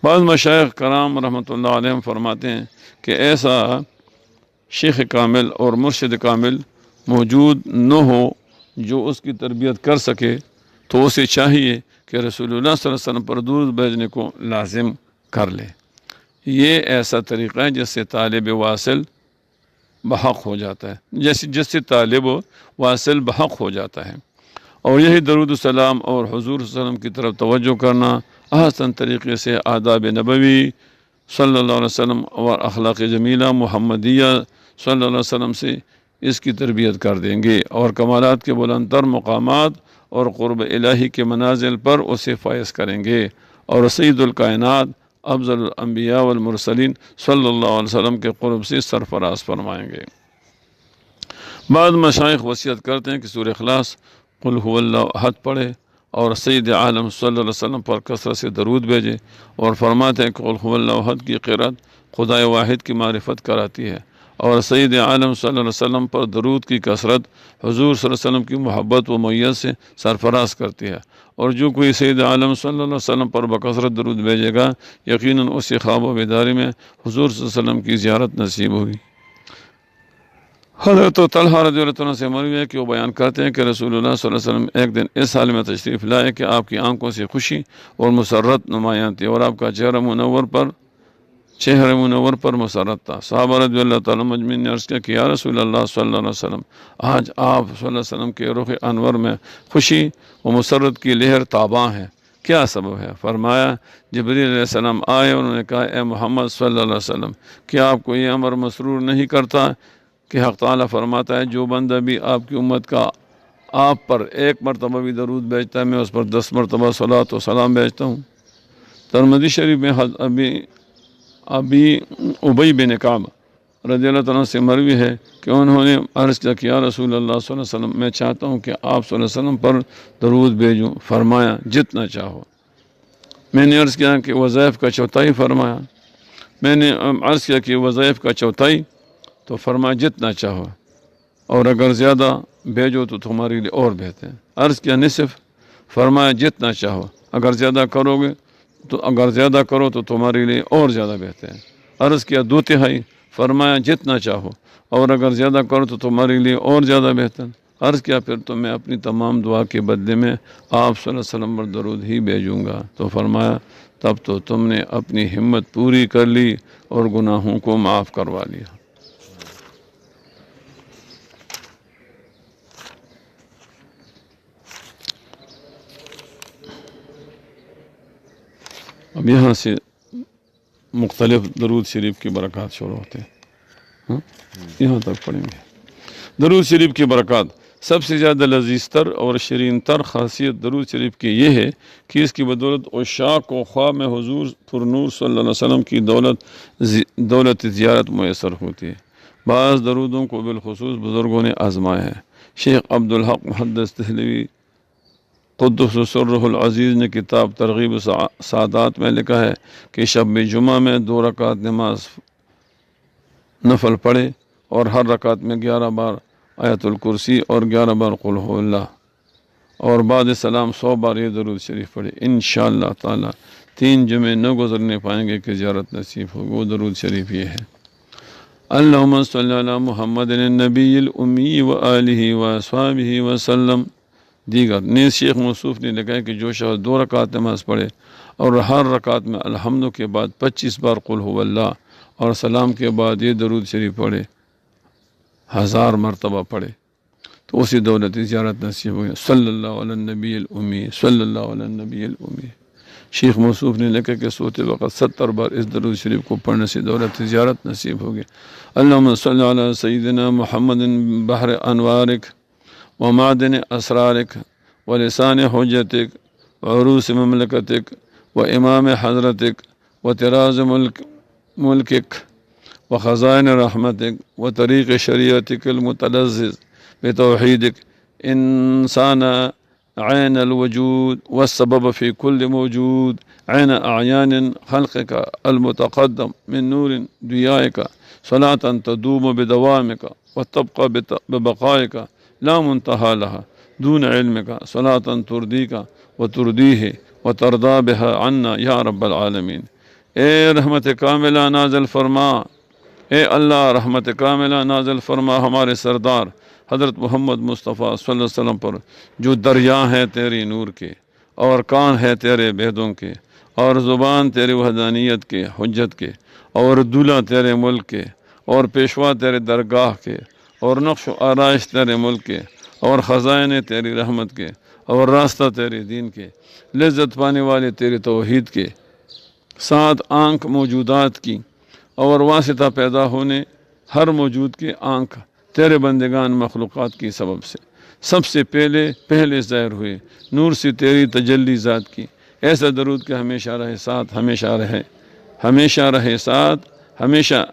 بعض مشائخ کرام رحمۃ اللہ علیہم فرماتے ہیں کہ ایسا شیخ کامل اور مرشد کامل موجود نہ ہو جو اس کی تربیت کر سکے تو اسے چاہیے کہ رسول اللہ صلی اللہ علیہ وسلم پر درود بھیجنے کو لازم کر لے۔ یہ ایسا طریقہ ہے جس سے طالب واصل بحق ہو جاتا ہے، جس سے طالب واصل بحق ہو جاتا ہے، اور یہی درود السلام اور حضور صلی اللہ علیہ وسلم کی طرف توجہ کرنا احسن طریقے سے آداب نبوی صلی اللہ علیہ وسلم اور اخلاق جمیلہ محمدیہ صلی اللہ علیہ وسلم سے اس کی تربیت کر دیں گے، اور کمالات کے بلند تر مقامات اور قرب الہی کے منازل پر اسے فائز کریں گے، اور سید الکائنات افضل الانبیاء والمرسلین صلی اللہ علیہ وسلم کے قرب سے سرفراز فرمائیں گے۔ بعض مشائخ وصیت کرتے ہیں کہ سورہ اخلاص قل هو اللہ احد پڑھے اور سید عالم صلی اللہ علیہ وسلم پر کثرت سے درود بھیجے، اور فرماتے ہیں کہ قل هو اللہ احد کی قرأت خدائے واحد کی معرفت کراتی ہے، اور سید عالم صلی اللہ علیہ وسلم پر درود کی کثرت حضور صلی اللہ علیہ وسلم کی محبت و معیت سے سرفراز کرتی ہے، اور جو کوئی سید عالم صلی اللہ علیہ وسلم پر بکثرت درود بھیجے گا یقیناً اسی خواب و بیداری میں حضور صلی اللہ علیہ وسلم کی زیارت نصیب ہوگی۔ حضرت طلحہ رضی اللہ عنہ سے مروی ہے کہ وہ بیان کرتے ہیں کہ رسول اللہ صلی اللہ علیہ وسلم ایک دن اس حال میں تشریف لائے کہ آپ کی آنکھوں سے خوشی اور مسرت نمایاں تھی اور آپ کا چہرہ منور پر مسرت تھا۔ صحابہ رضی اللہ تعالیٰ مجمعین نے عرض کیا کہ یا رسول اللہ صلی اللہ علیہ وسلم، آج آپ صلی اللہ علیہ وسلم کے رخ انور میں خوشی و مسرت کی لہر تاباں ہے، کیا سبب ہے؟ فرمایا جبریل علیہ السلام آئے اور انہوں نے کہا اے محمد صلی اللہ علیہ وسلم، کیا آپ کو یہ امر مسرور نہیں کرتا کہ حق تعالیٰ فرماتا ہے جو بندہ بھی آپ کی امت کا آپ پر ایک مرتبہ بھی درود بھیجتا ہے میں اس پر 10 مرتبہ صلاۃ و سلام بھیجتا ہوں۔ ترمذی شریف میں ابی ابی بن کعب رضی اللہ عنہ سے مروی ہے کہ انہوں نے عرض کیا کہ یا رسول اللہ صلی اللہ علیہ وسلم، میں چاہتا ہوں کہ آپ صلی اللہ علیہ وسلم پر درود بھیجوں۔ فرمایا جتنا چاہو۔ میں نے عرض کیا کہ وظائف کا چوتھائی۔ فرمایا میں نے عرض کیا کہ وظائف کا چوتھائی، تو فرمایا جتنا چاہو، اور اگر زیادہ بھیجو تو تمہارے لیے اور بہتر ہے۔ عرض کیا نصف؟ فرمایا جتنا چاہو، اگر زیادہ کرو تو تمہارے لیے اور زیادہ بہتر ہے۔ عرض کیا 2/3؟ فرمایا جتنا چاہو، اور اگر زیادہ کرو تو تمہارے لیے اور زیادہ بہتر۔ عرض کیا پھر تو میں اپنی تمام دعا کے بدلے میں آپ صلی اللہ علیہ وسلم پر درود ہی بھیجوں گا۔ تو فرمایا تب تو تم نے اپنی ہمت پوری کر لی اور گناہوں کو معاف کروا لیا۔ اب یہاں سے مختلف درود شریف کی برکات شروع ہوتے ہیں، یہاں تک پڑھیں گے۔ درود شریف کی برکات، سب سے زیادہ لذیذ تر اور شیرین تر خاصیت درود شریف کی یہ ہے کہ اس کی بدولت عشاق کو خواہ میں حضور پر نور صلی اللہ علیہ وسلم کی دولت زیارت میسر ہوتی ہے۔ بعض درودوں کو بالخصوص بزرگوں نے آزمایا ہے۔ شیخ عبدالحق محدث دہلوی قدس سرہ العزیز نے کتاب ترغیب سعادات میں لکھا ہے کہ شب جمعہ میں 2 رکعت نماز نفل پڑھے اور ہر رکعت میں 11 بار آیت الکرسی اور 11 بار قل ہو اللہ، اور بعد سلام 100 بار یہ درود شریف پڑھے۔ انشاءاللہ تعالی 3 جمعے نہ گزرنے پائیں گے کہ زیارت نصیب ہوگی۔ وہ درود شریف یہ ہے: اللہم صلی علی محمد النبی الامی و آلہ و اصحابہ وسلم۔ دیگر نیز شیخ موصوف نے لکھا ہے کہ جو شخص 2 رکعت نماز پڑھے اور ہر رکعت میں الحمد کے بعد 25 بار قل ہو اللہ اور سلام کے بعد یہ درود شریف پڑھے، 1000 مرتبہ پڑھے، تو اسی دولت زیارت نصیب ہوئی۔ صلی اللہ علی النبی الامی، صلی اللہ علی النبی الامی۔ شیخ موصوف نے لکھا کہ سوتے وقت 70 بار اس درود شریف کو پڑھنے سے دولت زیارت نصیب ہوگی۔ اللہم صلی علی سیدنا محمد بحر انوارک ومعدن اسرارک ولسان حجتک وعروس مملکتک وامام حضرتک وطراز ملکک وخزائن رحمتک وطریق شریعتک المتلذذ بتوحیدک انسان عین الوجود والسبب فی کل موجود عین اعیان خلقک المتقدم من نور دیائک صلاة تدوم بدوامک وتبقى ببقائک لا منتہا لہا دون علمک صلاة تردیک وتردیہ وترضا بہا عنا یا رب العالمین۔ اے رحمت کاملہ نازل فرما، اے اللہ رحمت کاملہ نازل فرما ہمارے سردار حضرت محمد مصطفیٰ صلی اللہ علیہ وسلم پر، جو دریا ہیں تیری نور کے، اور کان ہے تیرے بیدوں کے، اور زبان تیری وحدانیت کے حجت کے، اور دولہ تیرے ملک کے، اور پیشوا تیرے درگاہ کے، اور نقش و آرائش تیرے ملک کے، اور خزائن تیری رحمت کے، اور راستہ تیرے دین کے، لذت پانے والے تیرے توحید کے، 7 آنکھ موجودات کی، اور واسطہ پیدا ہونے ہر موجود کے آنکھ تیرے بندگان مخلوقات کی سبب سے سب سے پہلے ظاہر ہوئے، نور سے تیری تجلی ذات کی۔ ایسا درود کہ ہمیشہ رہے ساتھ، ہمیشہ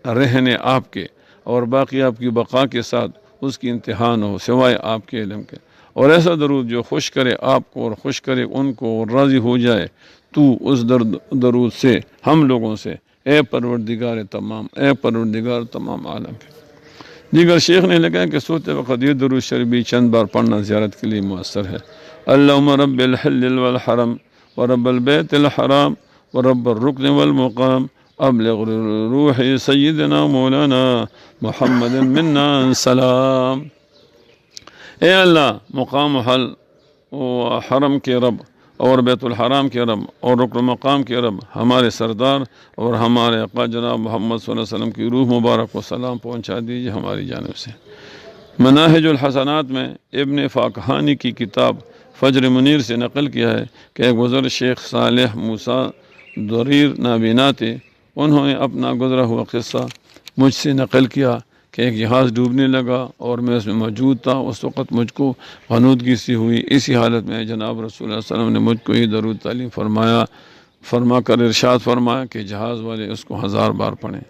رہنے آپ کے، اور باقی آپ کی بقا کے ساتھ اس کی انتہا نہ ہو سوائے آپ کے علم کے۔ اور ایسا درود جو خوش کرے آپ کو اور خوش کرے ان کو اور راضی ہو جائے تو اس درود سے ہم لوگوں سے، اے پروردگار تمام عالم کے۔ دیگر شیخ نے لکھا ہے کہ سوتے وقت یہ درود شریف بھی چند بار پڑھنا زیارت کے لیے مؤثر ہے۔ اللہم رب الحل والحرم ورب البیت الحرام ورب الرکن والمقام ابلغ روح سیدنا مولانا محمد منا سلام۔ اے اللہ مقام حل و حرم کے رب اور بیت الحرام کے رب اور رکن مقام کے رب، ہمارے سردار اور ہمارے آقا جناب محمد صلی اللہ علیہ وسلم کی روح مبارک کو سلام پہنچا دیجیے ہماری جانب سے۔ مناہج الحسنات میں ابن فاکہانی کی کتاب فجر منیر سے نقل کیا ہے کہ ایک بزرگ شیخ صالح موسیٰ ضریر نابینا تھے، انہوں نے اپنا گزرا ہوا قصہ مجھ سے نقل کیا کہ ایک جہاز ڈوبنے لگا اور میں اس میں موجود تھا۔ اس وقت مجھ کو غنودگی سی ہوئی، اسی حالت میں جناب رسول اللہ صلی اللہ علیہ وسلم نے مجھ کو یہ درود تعلیم فرما کر ارشاد فرمایا کہ جہاز والے اس کو 1000 بار پڑھیں۔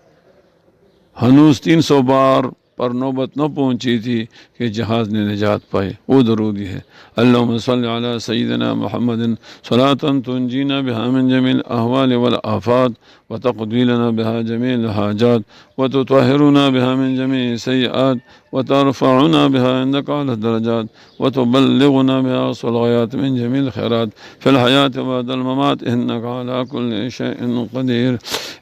ہنوز 300 بار پر نوبت نہ پہنچی تھی کہ جہاز نے نجات پائی۔ وہ درود یہ ہے: اللہم صلی علی سیدنا محمد صلاۃ تنجینا بہا من جمیع الاحوال والآفات وتقضی لنا بہا جمیع الحاجات وتطہرنا بہا من جمیع السیئات وترفعنا بها عندك اعلی الدرجات وتبلغنا بها اقصى الغایات من جمیع الخیرات فی الحیات بعد الممات انك على كل شیء قدیر۔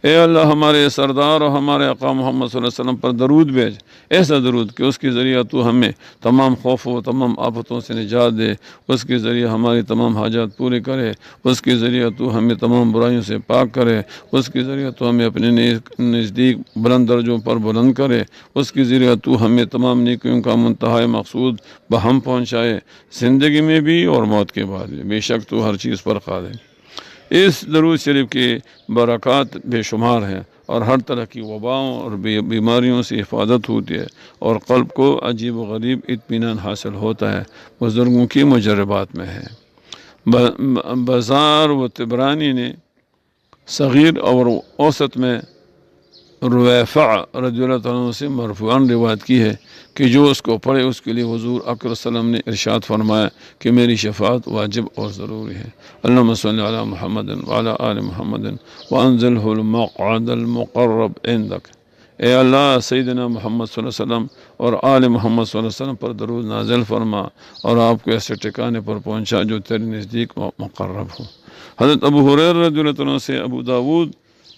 اے اللہ ہمارے سردار اور ہمارے آقا محمد صلی اللہ علیہ وسلم پر درود بھیج، ایسا درود کہ اس کے ذریعہ تو ہمیں تمام خوف و تمام آفتوں سے نجات دے، اس کے ذریعہ ہماری تمام حاجات پورے کرے، اس کے ذریعہ تو ہمیں تمام برائیوں سے پاک کرے، اس کے ذریعہ تو ہمیں اپنے نزدیک بلند درجوں پر بلند کرے، اس کے ذریعہ تو ہمیں تمام نیکیوں کا منتہا مقصود بہم پہنچائے، زندگی میں بھی اور موت کے بعد بھی۔ بے شک تو ہر چیز پر قادر ہے۔ اس درود شریف کی برکات بے شمار ہیں اور ہر طرح کی وباؤں اور بیماریوں سے حفاظت ہوتی ہے اور قلب کو عجیب و غریب اطمینان حاصل ہوتا ہے، بزرگوں کی مجربات میں ہے۔ بازار و طبرانی نے صغیر اور اوسط میں رویفع رضی اللہ عنہ سے مرفوعاً روایت کی ہے کہ جو اس کو پڑھے اس کے لیے حضور اکرم صلی اللہ علیہ وسلم نے ارشاد فرمایا کہ میری شفاعت واجب اور ضروری ہے۔ اللہم صلی علی محمد وعلی آل محمد وانزلہ المقعد المقرب عندک۔ اے اللہ سیدنا محمد صلی اللہ علیہ وسلم اور آل محمد صلی اللہ علیہ وسلم پر درود نازل فرما اور آپ کو ایسے ٹھکانے پر پہنچا جو تیرے نزدیک مقرب ہو۔ حضرت ابو ہریرہ رضی اللہ عنہ سے ابو داود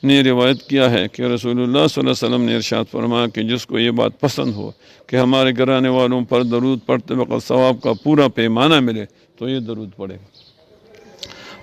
نے روایت کیا ہے کہ رسول اللہ صلی اللہ علیہ وسلم نے ارشاد فرمایا کہ جس کو یہ بات پسند ہو کہ ہمارے گھرانے والوں پر درود پڑھتے وقت ثواب کا پورا پیمانہ ملے تو یہ درود پڑھے: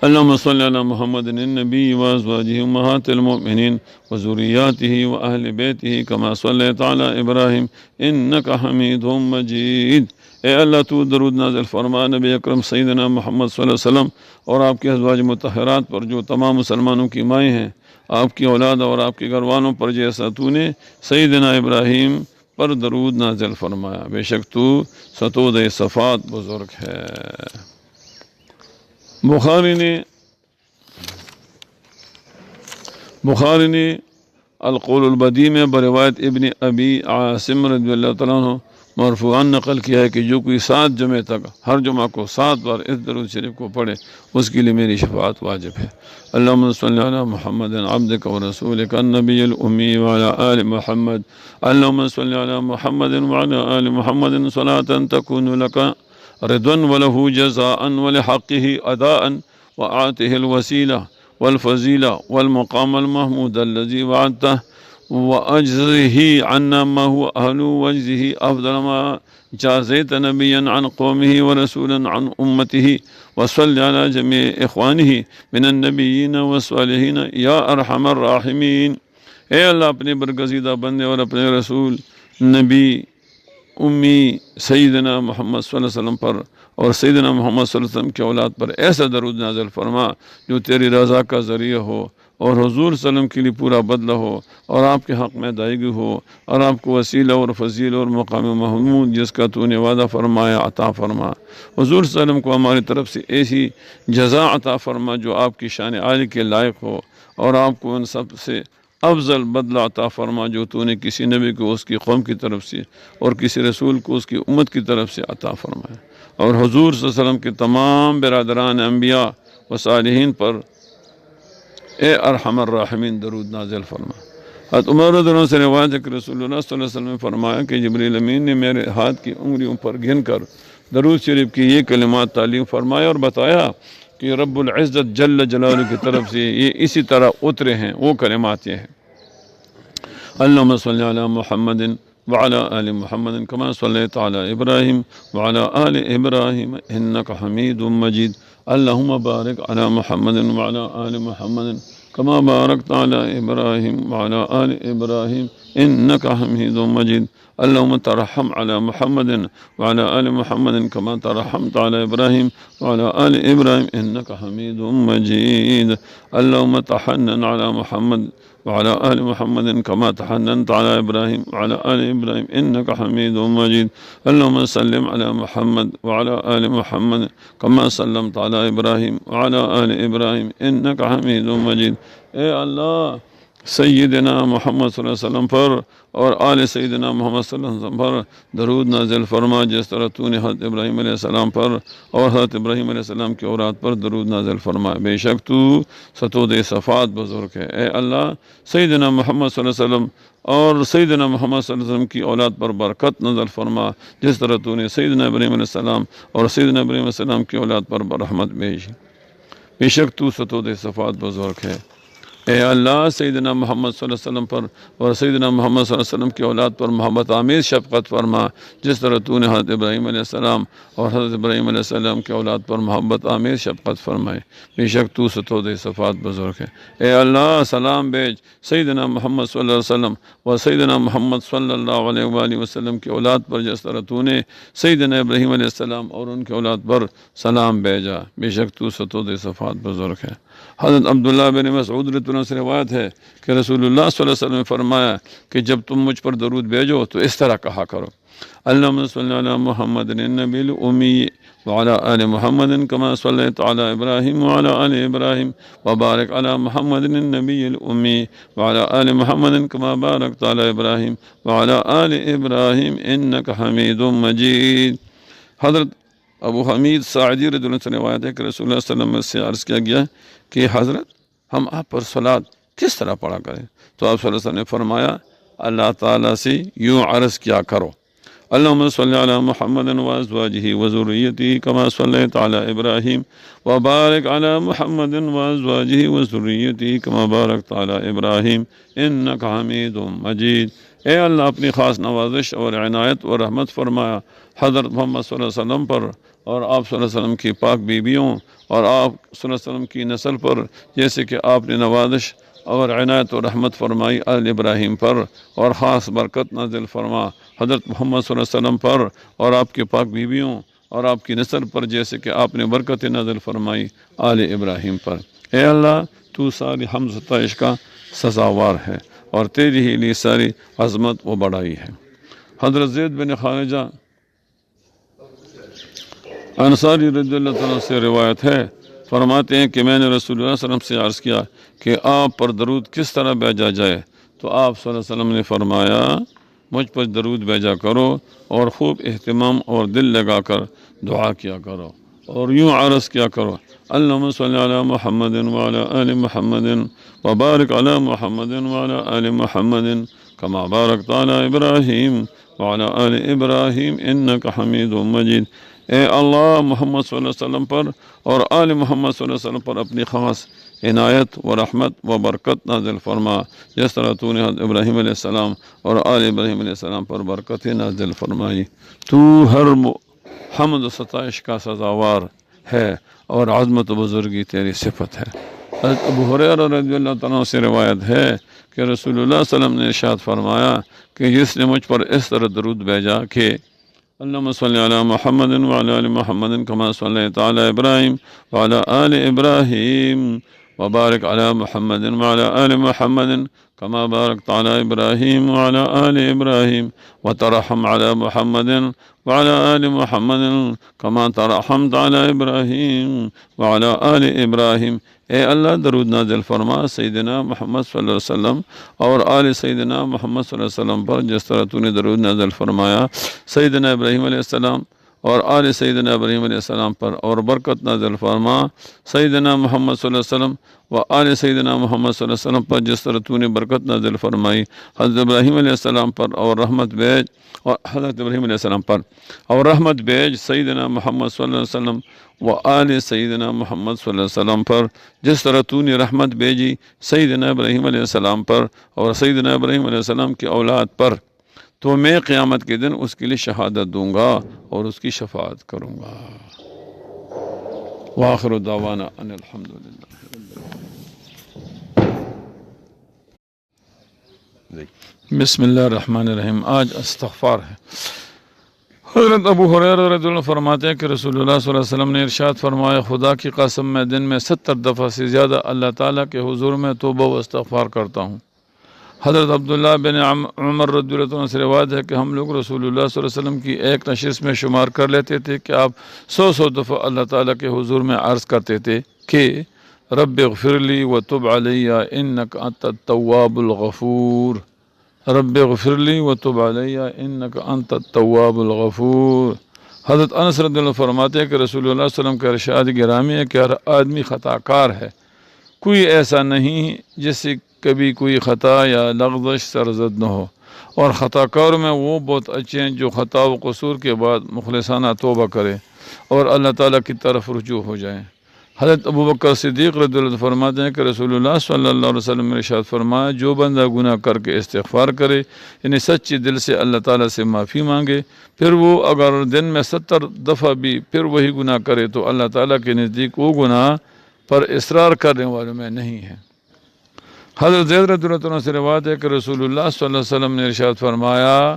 اللہم صلی علی محمد النبی وازواجہ امہات المؤمنین وذریاتہ واہل بیتہ کما صلیت علی ابراہیم انک حمید مجید۔ اے اللہ تو درود نازل فرما نبی اکرم سیدنا محمد صلی اللہ علیہ وسلم اور آپ کے ازواج مطہرات پر جو تمام مسلمانوں کی مائیں ہیں، آپ کی اولاد اور آپ کے گھر والوں پر جیسا تو نے سیدنا ابراہیم پر درود نازل فرمایا، بے شک تو ستود صفات بزرگ ہے۔ بخاری نے القول البدی میں بروایت ابن ابی عاصم رضی اللہ تعالیٰ عنہ مرفوعاً نقل کیا ہے کہ جو کوئی 7 جمعے تک ہر جمعہ کو 7 بار اس درود شریف کو پڑھے اس کے لیے میری شفاعت واجب ہے۔ اللہم صلی علی محمد عبدک و رسولک النبی الامی وعلی آل محمد۔ اللہم صلی علی محمد وعلی آل محمد صلاة تکون لک رضا ولہ جزاء ولحقہ اداء وآتہ الوسیلہ والفضیلہ والمقام المحمود الذی وعدتہ وأجزه عنا ما هو أهل وجزه أفضل ما جازيت نبيا عن قومه ورسولا عن أمته وصل على جميع إخوانه من النبيين والصالحين يا أرحم الراحمين۔ اے اللہ اپنے برگزیدہ بندے اور اپنے رسول نبی امی سیدنا محمد صلی اللہ علیہ وسلم پر اور سیدنا محمد صلی اللہ علیہ وسلم کی اولاد پر ایسا درود نازل فرما جو تیری رضا کا ذریعہ ہو اور حضور صلی اللہ علیہ وسلم کے لیے پورا بدلہ ہو اور آپ کے حق میں ادائیگی ہو اور آپ کو وسیلہ اور فضیل اور مقام محمود جس کا تو نے وعدہ فرمایا عطا فرما۔ حضور صلی اللہ علیہ وسلم کو ہماری طرف سے ایسی جزا عطا فرما جو آپ کی شان عالی کے لائق ہو اور آپ کو ان سب سے افضل بدلہ عطا فرما جو تو نے کسی نبی کو اس کی قوم کی طرف سے اور کسی رسول کو اس کی امت کی طرف سے عطا فرمایا، اور حضور صلی اللہ علیہ وسلم کے تمام برادران انبیاء و صالحین پر اے ارحم الراحمین درود نازل فرما۔ حضرت عمر رضی اللہ عنہ سے روایت ہے کہ رسول اللہ صلی اللہ علیہ وسلم نے فرمایا کہ جبریل امین نے میرے ہاتھ کی انگلیوں پر گن کر درود شریف کی یہ کلمات تعلیم فرمایا اور بتایا کہ رب العزت جل جلالہ کی طرف سے یہ اسی طرح اترے ہیں، وہ کلمات یہ ہیں: اللہم صلی علی محمد وعلی آل محمد کما صلیت علی ابراہیم وعلی آل ابراہیم انک حمید مجید، اللہم بارک علی محمد وعلی آل محمد کما بارکت علی ابراہیم وعلی آل ابراہیم انک حمید مجید، اللہم ترحم علی محمد وعلی آل محمد کما ترحمت علی ابراہیم وعلی آل ابراہیم انک حمید مجید، اللہم تحنن علی محمد وعلى آل محمد كما تحننت على إبراهيم وعلى آل إبراهيم إنك حميد مجيد، اللهم سلم على محمد وعلى آل محمد كما سلمت على إبراهيم وعلى آل إبراهيم إنك حميد مجيد۔ اے اللہ سیدنا محمد صلی اللہ علیہ وسلم پر اور آل سیدنا محمد صلی اللہ علیہ وسلم پر درود نازل فرما، جس طرح تو نے حضرت ابراہیم علیہ السلام پر اور حضرت ابراہیم علیہ السلام کی اولاد پر درود نازل فرما، بے شک تو ستود صفات بزرگ ہے۔ اے اللہ سیدنا محمد صلی اللہ علیہ وسلم اور سیدنا محمد صلی اللہ علیہ وسلم کی اولاد پر برکت نازل فرما، جس طرح تو نے سیدنا ابراہیم علیہ السلام اور سیدنا ابراہیم علیہ السلام کی اولاد پر رحمت بھیجی، بے شک تو ستود صفات بزرگ ہے۔ اے اللہ سیدنا محمد صلی اللہ علیہ وسلم پر اور سیدنا محمد صلی اللہ علیہ وسلم کی اولاد پر محبت آمیز شفقت فرما، جس طرح تو نے حضرت ابراہیم علیہ السلام اور حضرت ابراہیم علیہ السلام کی اولاد پر محبت آمیز شفقت فرمائے، بے شک تو ستود صفات بزرگ ہے۔ اے اللہ سلام بھیج سیدنا محمد صلی اللہ علیہ وسلم و سیدنا محمد صلی اللہ علیہ وآلہ وسلم کی اولاد پر، جس طرح تو نے سیدنا ابراہیم علیہ السلام اور ان کی اولاد پر سلام بھیجا، بے شک تو ستود صفات بزرگ ہے۔ حضرت عبداللہ بن مسعود رضی اللہ عنہ سے روایت ہے کہ رسول اللہ صلی اللہ علیہ وسلم نے فرمایا کہ جب تم مجھ پر درود بھیجو تو اس طرح کہا کرو: اللہم صلی علی محمد النبی الامی وعلی آل محمد کما صلیت علی ابراہیم وعلی آل ابراہیم وبارک علی محمد النبی الامی وعلی آل محمد کما بارکت علی ابراہیم وعلی آل ابراہیم انک حمید مجید۔ حضرت ابو حمید ساعدی رضی اللہ عنہ سے روایت ہے کہ رسول اللہ صلی اللہ علیہ وسلم سے عرض کیا گیا کہ حضرت ہم آپ پر صلوات کس طرح پڑھا کریں؟ تو آپ صلی اللہ علیہ وسلم نے فرمایا اللہ تعالیٰ سے یوں عرض کیا کرو: اللہم صلی علی محمد وازواجہ وذریتہ کما صلیت علی ابراہیم وبارک علی محمد وازواجہ وذریتہ کما بارکت علی ابراہیم انک حمید مجید۔ اے اللہ اپنی خاص نوازش اور عنایت اور رحمت فرمایا حضرت محمد صلی اللہ علیہ وسلم پر اور آپ صلی اللہ علیہ وسلم کی پاک بیویوں اور آپ صلی اللہ علیہ وسلم کی نسل پر، جیسے کہ آپ نے نوازش اور عنایت و رحمت فرمائی آل ابراہیم پر، اور خاص برکت نازل فرما حضرت محمد صلی اللہ علیہ وسلم پر اور آپ کے پاک بیویوں اور آپ کی نسل پر، جیسے کہ آپ نے برکت نازل فرمائی آل ابراہیم پر۔ اے اللہ تو ساری حمد و ستائش کا سزاوار ہے اور تیری ہی لیے ساری عظمت و بڑائی ہے۔ حضرت زید بن خارجہ انصاری رضی اللہ عنہ سے روایت ہے، فرماتے ہیں کہ میں نے رسول اللہ صلی اللہ علیہ وسلم سے عرض کیا کہ آپ پر درود کس طرح بھیجا جائے؟ تو آپ صلی اللہ علیہ وسلم نے فرمایا مجھ پر درود بھیجا کرو اور خوب اہتمام اور دل لگا کر دعا کیا کرو اور یوں عرض کیا کرو: اللہم صلی علی محمد وعلی آل محمد وبارک علی محمد وعلی آل محمد کما بارکت علی ابراہیم وعلی آل ابراہیم انک حمید مجید۔ اے اللہ محمد صلی اللہ علیہ وسلم پر اور آل محمد صلی اللہ علیہ وسلم پر اپنی خاص عنایت و رحمت و برکت نازل فرما، جس طرح تو نے حضرت ابراہیم علیہ السلام اور آل ابراہیم علیہ السلام پر برکت نازل فرمائی۔ تو ہر حمد و ستائش کا سزاوار ہے اور عظمت و بزرگی تیری صفت ہے۔ حضرت ابو ہریرہ رضی اللہ تعالیٰ سے روایت ہے کہ رسول اللہ صلی اللہ علیہ وسلم نے ارشاد فرمایا کہ جس نے مجھ پر اس طرح درود بھیجا کہ اللہم صلی علی محمد وعلی آل محمد کما صلیت علی ابراہیم وعلی آل ابراہیم وبارک علی محمد وعلی آل محمد کما بارکت علی ابراہیم وعلی آل ابراہیم وترحم علی محمد وعلی آل محمد کما ترحمت علی ابراہیم وعلی آل ابراہیم۔ اے اللہ درود نازل فرما سیدنا محمد صلی اللہ علیہ وسلم اور آل سیدنا محمد صلی اللہ علیہ وسلم پر، جس طرح تو نے درود نازل فرمایا سیدنا ابراہیم علیہ السلام اور آل سیدنا ابراہیم علیہ السلام پر، اور برکت نازل فرما سیدنا محمد صلی اللہ علیہ وسلم و آل سیدنا محمد صلی اللہ علیہ وسلم پر، جس طرح تو نے برکت نازل فرمائی حضرت ابراہیم علیہ السلام پر، اور رحمت بیج اور حضرت ابراہیم علیہ السلام پر، اور رحمت بیج سیدنا محمد صلی اللہ علیہ وسلم و آل سیدنا محمد صلی اللہ علیہ وسلم پر، جس طرح تو نے رحمت بیجی سیدنا ابراہیم علیہ السلام پر اور سیدنا ابراہیم علیہ السلام کی اولاد پر، تو میں قیامت کے دن اس کے لیے شہادت دوں گا اور اس کی شفاعت کروں گا۔ وآخر دعوانا ان الحمدللہ۔ بسم اللہ الرحمن الرحیم۔ آج استغفار ہے۔ حضرت ابو ہریرہ رضی اللہ عنہ فرماتے ہیں کہ رسول اللہ صلی اللہ علیہ وسلم نے ارشاد فرمایا، خدا کی قسم میں دن میں 70 دفعہ سے زیادہ اللہ تعالیٰ کے حضور میں توبہ و استغفار کرتا ہوں۔ حضرت عبداللہ بن عمر رضی اللہ عنہ سے روایت ہے کہ ہم لوگ رسول اللہ صلی اللہ علیہ وسلم کی ایک نشست میں شمار کر لیتے تھے کہ آپ 100 دفعہ اللہ تعالیٰ کے حضور میں عرض کرتے تھے کہ رب اغفر لی وتب علی انک انت التواب الغفور، رب اغفر لی وتب علی انک انت التواب الغفور۔ حضرت انس رضی اللہ عنہ فرماتے ہیں کہ رسول اللہ صلی اللہ علیہ وسلم کا ارشاد گرامی ہے کہ ہر آدمی خطا کار ہے، کوئی ایسا نہیں جس سے کبھی کوئی خطا یا لغزش سرزد نہ ہو، اور خطا کار میں وہ بہت اچھے ہیں جو خطا و قصور کے بعد مخلصانہ توبہ کرے اور اللہ تعالیٰ کی طرف رجوع ہو جائیں۔ حضرت ابوبکر صدیق رضی اللہ عنہ فرماتے ہیں کہ رسول اللہ صلی اللہ علیہ وسلم نے ارشاد فرمایا، جو بندہ گناہ کر کے استغفار کرے، یعنی سچی دل سے اللہ تعالیٰ سے معافی مانگے، پھر وہ اگر دن میں 70 دفعہ بھی پھر وہی گناہ کرے تو اللہ تعالیٰ کے نزدیک وہ گناہ پر اصرار کرنے والوں میں نہیں ہے۔ حضرت زید رضی اللہ عنہ سے روایت ہے کہ رسول اللہ صلی اللہ علیہ وسلم نے ارشاد فرمایا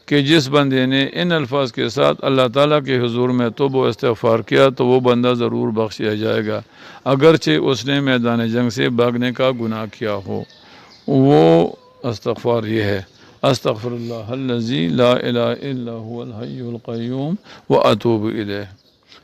کہ جس بندے نے ان الفاظ کے ساتھ اللہ تعالیٰ کے حضور میں توبہ و استغفار کیا تو وہ بندہ ضرور بخشیا جائے گا، اگرچہ اس نے میدان جنگ سے بھاگنے کا گناہ کیا ہو۔ وہ استغفار یہ ہے، استغفر اللہ الذی لا الہ الا هو الحی القیوم واتوب الیہ۔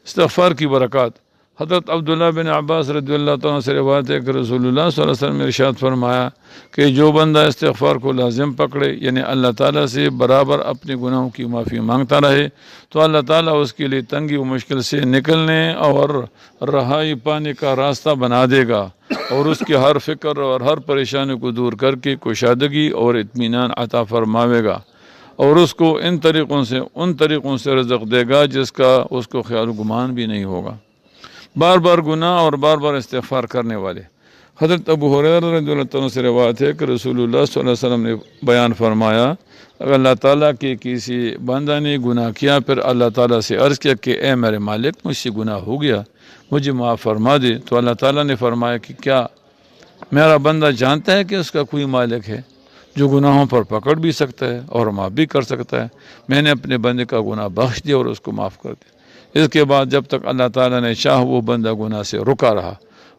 استغفار کی برکات۔ حضرت عبداللہ بن عباس رضی اللہ عنہ سے روایت ہے کہ رسول اللہ صلی اللہ علیہ وسلم نے ارشاد فرمایا کہ جو بندہ استغفار کو لازم پکڑے، یعنی اللہ تعالیٰ سے برابر اپنے گناہوں کی معافی مانگتا رہے، تو اللہ تعالیٰ اس کے لیے تنگی و مشکل سے نکلنے اور رہائی پانے کا راستہ بنا دے گا، اور اس کی ہر فکر اور ہر پریشانی کو دور کر کے کشادگی اور اطمینان عطا فرماوے گا، اور اس کو ان طریقوں سے رزق دے گا جس کا اس کو خیال و گمان بھی نہیں ہوگا۔ بار بار گناہ اور بار بار استغفار کرنے والے۔ حضرت ابو ہریرہ رضی اللہ عنہ سے روایت ہے کہ رسول اللہ صلی اللہ علیہ وسلم نے بیان فرمایا، اگر اللہ تعالیٰ کے کسی بندہ نے گناہ کیا، پھر اللہ تعالیٰ سے عرض کیا کہ اے میرے مالک، مجھ سے گناہ ہو گیا، مجھے معاف فرما دے، تو اللہ تعالیٰ نے فرمایا کہ کیا میرا بندہ جانتا ہے کہ اس کا کوئی مالک ہے جو گناہوں پر پکڑ بھی سکتا ہے اور معاف بھی کر سکتا ہے؟ میں نے اپنے بندے کا گناہ بخش دیا اور اس کو معاف کر دیا۔ اس کے بعد جب تک اللہ تعالیٰ نے چاہ وہ بندہ گناہ سے رکا رہا،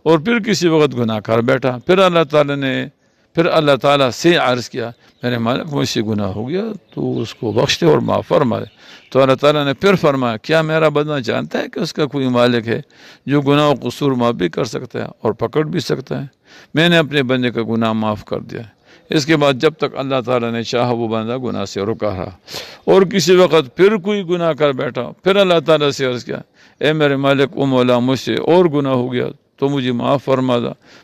اور پھر کسی وقت گناہ کر بیٹھا، پھر اللہ تعالیٰ سے عرض کیا میرے مالک مجھ سے گناہ ہو گیا تو اس کو بخش دے اور معاف فرما دے، تو اللہ تعالیٰ نے پھر فرمایا کیا میرا بندہ جانتا ہے کہ اس کا کوئی مالک ہے جو گناہ و قصور معاف بھی کر سکتا ہے اور پکڑ بھی سکتا ہے؟ میں نے اپنے بندے کا گناہ معاف کر دیا۔ اس کے بعد جب تک اللہ تعالیٰ نے چاہا وہ بندہ گناہ سے رکا رہا، اور کسی وقت پھر کوئی گناہ کر بیٹھا، پھر اللہ تعالیٰ سے عرض کیا اے میرے مالک او مولا، مجھ سے اور گناہ ہو گیا تو مجھے معاف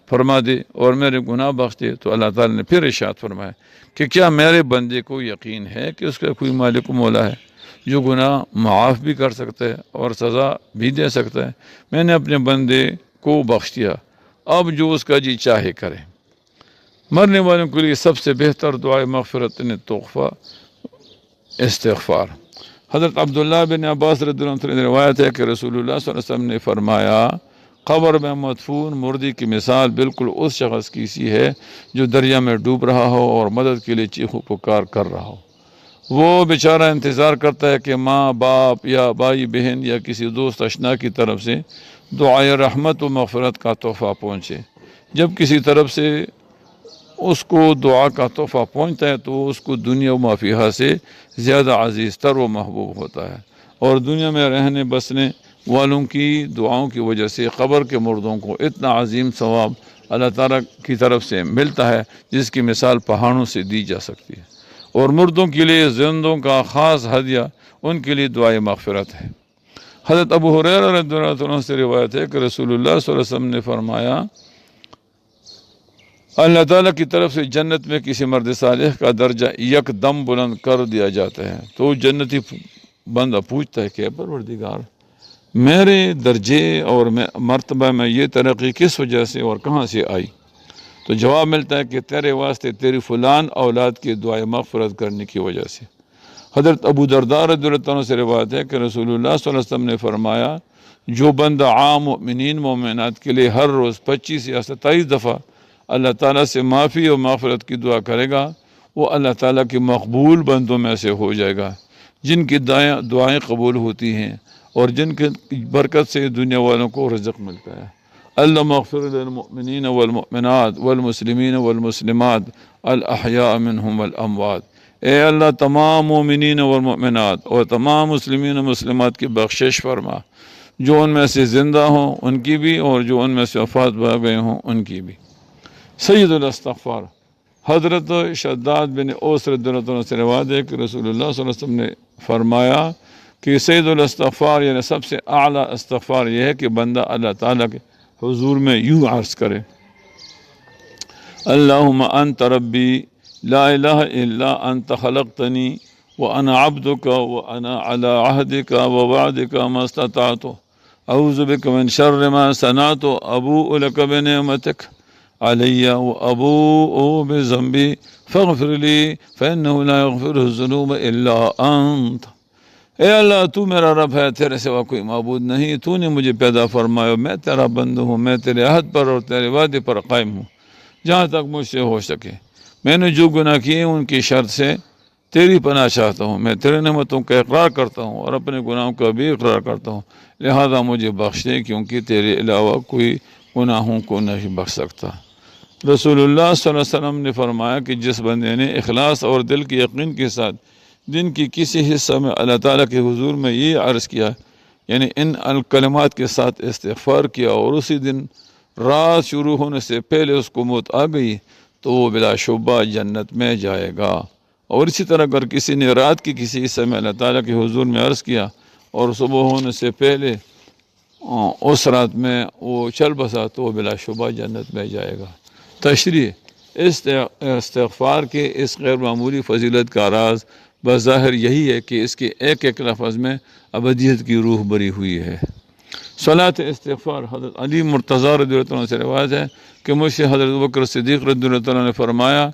فرما دے اور میرے گناہ بخش دے، تو اللہ تعالیٰ نے پھر ارشاد فرمایا کہ کیا میرے بندے کو یقین ہے کہ اس کا کوئی مالک و مولا ہے جو گناہ معاف بھی کر سکتا ہے اور سزا بھی دے سکتا ہے؟ میں نے اپنے بندے کو بخش دیا، اب جو اس کا جی چاہے کرے۔ مرنے والوں کے لیے سب سے بہتر دعائے مغفرت تحفہ استغفار۔ حضرت عبداللہ بن عباس رضی اللہ عنہ روایت ہے کہ رسول اللہ صلی اللہ علیہ وسلم نے فرمایا، قبر میں مدفون مردی کی مثال بالکل اس شخص کی سی ہے جو دریا میں ڈوب رہا ہو اور مدد کے لیے چیخ و پکار کر رہا ہو۔ وہ بیچارہ انتظار کرتا ہے کہ ماں باپ یا بھائی بہن یا کسی دوست اشنا کی طرف سے دعائے رحمت و مغفرت کا تحفہ پہنچے۔ جب کسی طرف سے اس کو دعا کا تحفہ پہنچتا ہے تو اس کو دنیا و ما فیہا سے زیادہ عزیز تر و محبوب ہوتا ہے، اور دنیا میں رہنے بسنے والوں کی دعاؤں کی وجہ سے قبر کے مردوں کو اتنا عظیم ثواب اللہ تعالیٰ کی طرف سے ملتا ہے جس کی مثال پہاڑوں سے دی جا سکتی ہے، اور مردوں کے لیے زندوں کا خاص ہدیہ ان کے لیے دعائے مغفرت ہے۔ حضرت ابو ہریرہ رضی اللہ عنہ سے روایت ہے کہ رسول اللہ صلی اللہ علیہ وسلم نے فرمایا اللہ تعالیٰ کی طرف سے جنت میں کسی مرد صالح کا درجہ یک دم بلند کر دیا جاتا ہے تو جنتی بندہ پوچھتا ہے کہ پروردگار میرے درجے اور مرتبہ میں یہ ترقی کس وجہ سے اور کہاں سے آئی؟ تو جواب ملتا ہے کہ تیرے واسطے تیری فلان اولاد کی دعائیں مغفرت کرنے کی وجہ سے۔ حضرت ابو درداء رضی اللہ عنہ سے روایت ہے کہ رسول اللہ صلی اللہ علیہ وسلم نے فرمایا جو بندہ عام مؤمنین مومنات کے لیے ہر روز 25 یا 27 دفعہ اللہ تعالیٰ سے معافی اور مغفرت کی دعا کرے گا وہ اللہ تعالیٰ کے مقبول بندوں میں سے ہو جائے گا جن کی دعائیں قبول ہوتی ہیں اور جن کی برکت سے دنیا والوں کو رزق ملتا ہے۔ اللہم اغفر للمؤمنین والمؤمنات والمسلمین والمسلمات الاحیاء منہم والاموات، اے اللہ تمام مومنین والمؤمنات اور تمام مسلمین و مسلمات کی بخشش فرما، جو ان میں سے زندہ ہوں ان کی بھی اور جو ان میں سے وفات پا گئے ہوں ان کی بھی۔ سید الاستغفار حضرت شداد بن اوس رضی اللہ عنہ سے روایت ہے کہ رسول اللہ صلی اللہ علیہ وسلم نے فرمایا کہ سید الاستغفار یعنی سب سے اعلیٰ استغفار یہ ہے کہ بندہ اللہ تعالیٰ کے حضور میں یوں عرض کرے اللہم انت ربی لا الہ الا انت خلقتنی وانا عبدک وانا علی عہدک ووعدک ما استطعت اعوذ بک من شر ما صنعت ابوء لک بنعمتک علی وابوء بذنبی فاغفر لی فانہ لا یغفر الذنوب الا انت۔ اے اللہ تو میرا رب ہے، تیرے سوا کوئی معبود نہیں، تو نے مجھے پیدا فرمایا، میں تیرا بندہ ہوں، میں تیرے عہد پر اور تیرے وعدے پر قائم ہوں جہاں تک مجھ سے ہو سکے۔ میں نے جو گناہ کیے ان کی شرط سے تیری پناہ چاہتا ہوں، میں تیرے نعمتوں کا اقرار کرتا ہوں اور اپنے گناہوں کا بھی اقرار کرتا ہوں، لہذا مجھے بخش دے کیونکہ تیرے علاوہ کوئی گناہوں کو نہیں بخش سکتا۔ رسول اللہ صلی اللہ علیہ وسلم نے فرمایا کہ جس بندے نے اخلاص اور دل کے یقین کے ساتھ دن کی کسی حصہ میں اللہ تعالیٰ کے حضور میں یہ عرض کیا یعنی ان الکلمات کے ساتھ استغفار کیا اور اسی دن رات شروع ہونے سے پہلے اس کو موت آ گئی تو وہ بلا شبہ جنت میں جائے گا۔ اور اسی طرح اگر کسی نے رات کی کسی حصہ میں اللہ تعالیٰ کے حضور میں عرض کیا اور صبح ہونے سے پہلے اس رات میں وہ چل بسا تو وہ بلا شبہ جنت میں جائے گا۔ تشریح استغفار کے اس غیر معمولی فضیلت کا راز بظاہر یہی ہے کہ اس کے ایک ایک لفظ میں ابدیت کی روح بری ہوئی ہے۔ صلاۃ استغفار حضرت علی مرتضیٰ رضی اللہ عنہ سے روایت ہے کہ مجھ سے حضرت بکر صدیق رضی اللہ عنہ نے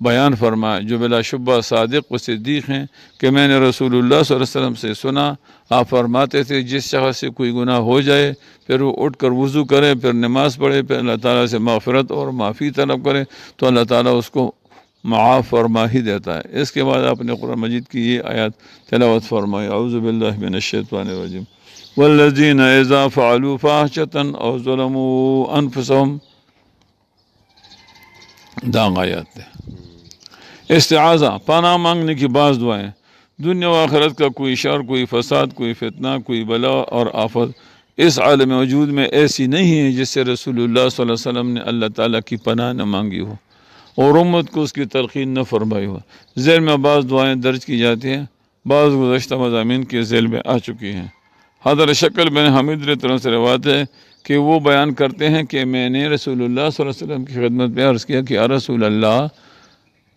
بیان فرمایا جو بلا شبہ صادق و صدیق ہیں کہ میں نے رسول اللہ صلی اللہ علیہ وسلم سے سنا، آپ فرماتے تھے جس شخص سے کوئی گناہ ہو جائے پھر وہ اٹھ کر وضو کرے پھر نماز پڑھے پھر اللہ تعالیٰ سے مغفرت اور معافی طلب کرے تو اللہ تعالیٰ اس کو معاف فرما ہی دیتا ہے۔ اس کے بعد آپ نے قرآن مجید کی یہ آیات تلاوت فرمائی اعوذ باللہ من الشیطان الرجیم والذین اذا فعلوا فاحشة او ظلموا انفسهم، داغ آیات ہے۔ استعاذہ پناہ مانگنے کی بعض دعائیں، دنیا و آخرت کا کوئی شر، کوئی فساد، کوئی فتنہ، کوئی بلا اور آفت اس عالم وجود میں ایسی نہیں ہے جس سے رسول اللہ صلی اللہ علیہ وسلم نے اللہ تعالیٰ کی پناہ نہ مانگی ہو اور امت کو اس کی تلقین نہ فرمائی ہو۔ ذیل میں بعض دعائیں درج کی جاتی ہیں، بعض گزشتہ مضامین کے ذیل میں آ چکی ہیں۔ حضرت شکل بن حمید رضی اللہ عنہ سے روایت ہے کہ وہ بیان کرتے ہیں کہ میں نے رسول اللہ صلی اللہ علیہ وسلم کی خدمت میں عرض کیا کہ یا رسول اللہ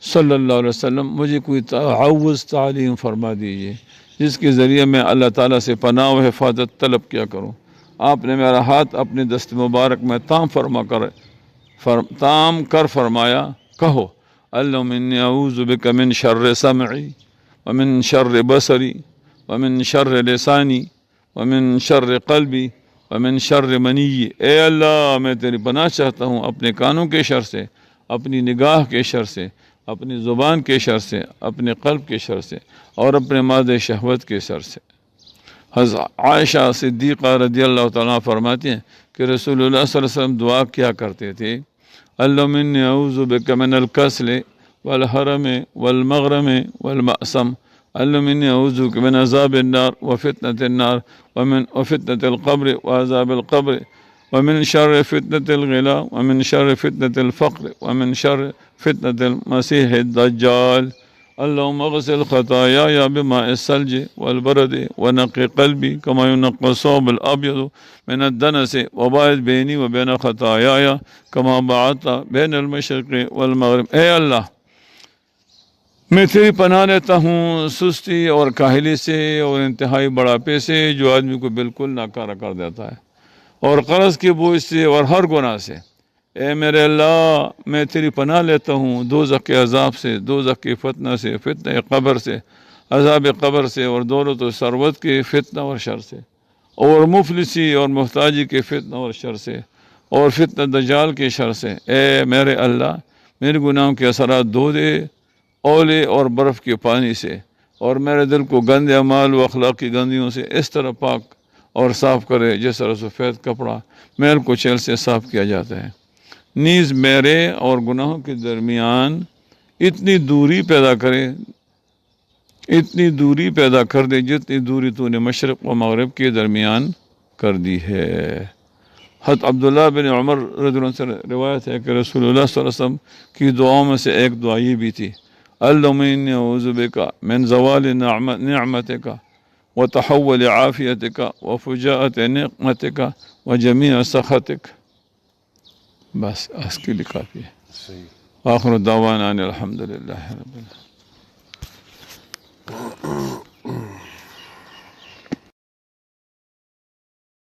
صلی اللہ علیہ وسلم مجھے کوئی تعوذ تعلیم فرما دیجیے جس کے ذریعے میں اللہ تعالیٰ سے پناہ و حفاظت طلب کیا کروں۔ آپ نے میرا ہاتھ اپنے دست مبارک میں تام کر فرمایا کہو اللہم انی اعوذ بک من شر سمعی ومن شر بصری ومن شر لسانی ومن شر قلبی ومن شر منی، اے اللہ میں تیری پناہ چاہتا ہوں اپنے کانوں کے شر سے، اپنی نگاہ کے شر سے، اپنی زبان کے شر سے، اپنے قلب کے شر سے اور اپنے مادہ شہوت کے شر سے۔ حضرت عائشہ صدیقہ رضی اللہ تعالیٰ فرماتی ہیں کہ رسول اللہ صلی اللہ علیہ وسلم دعا کیا کرتے تھے اللہم انی اعوذ بک من الکسل والحرم والمغرم والمأسم، اللہم انی اعوذ بک من عذاب النار وفتنة النار وفتنة القبر وعذاب القبر ومن شر فتنة الغلا ومن شر فتنة الفقر ومن شر فتنة المسیح الدجال اللهم اغسل خطاياي بماء الثلج والبرد ونقي قلبي كما ينقى الثوب الأبيض من الدنس وباعد بيني وبين خطاياي كما بعدت بين المشرق والمغرب. اے اللہ میں تیری پناہ لیتا ہوں سستی اور کاہلی سے اور انتہائی بڑھاپے سے جو آدمی کو بالکل ناکارہ کر دیتا ہے، اور قرض کے بوجھ سے اور ہر گناہ سے۔ اے میرے اللہ میں تیری پناہ لیتا ہوں دوزخ کے عذاب سے، دوزخ کی فتنہ سے، فتنہ قبر سے، عذاب قبر سے، اور دولت و ثروت کے فتنہ اور شر سے، اور مفلسی اور محتاجی کے فتنہ اور شر سے، اور فتنہ دجال کے شر سے۔ اے میرے اللہ میرے گناہوں کے اثرات دھو دے اولے اور برف کے پانی سے، اور میرے دل کو گندے اعمال و اخلاق کی گندیوں سے اس طرح پاک اور صاف کرے جس طرح سفید کپڑا میل کچیل سے صاف کیا جاتا ہے۔ نیز میرے اور گناہوں کے درمیان اتنی دوری پیدا کر دے جتنی دوری تو نے مشرق و مغرب کے درمیان کر دی ہے۔ حضرت عبداللہ بن عمر رضی اللہ عنہ سے روایت ہے کہ رسول اللہ صلی اللہ علیہ وسلم کی دعاؤں میں سے ایک دعا یہ بھی تھی، اللہم انی اعوذ بک من زوال نعمتک وتحول عافیتک وفجاءت نقمتک وجمیع سخطک۔ بس اس کے لیے کافی ہے۔ صحیح۔ آخر دعوانا ان الحمدللہ رب العالمین۔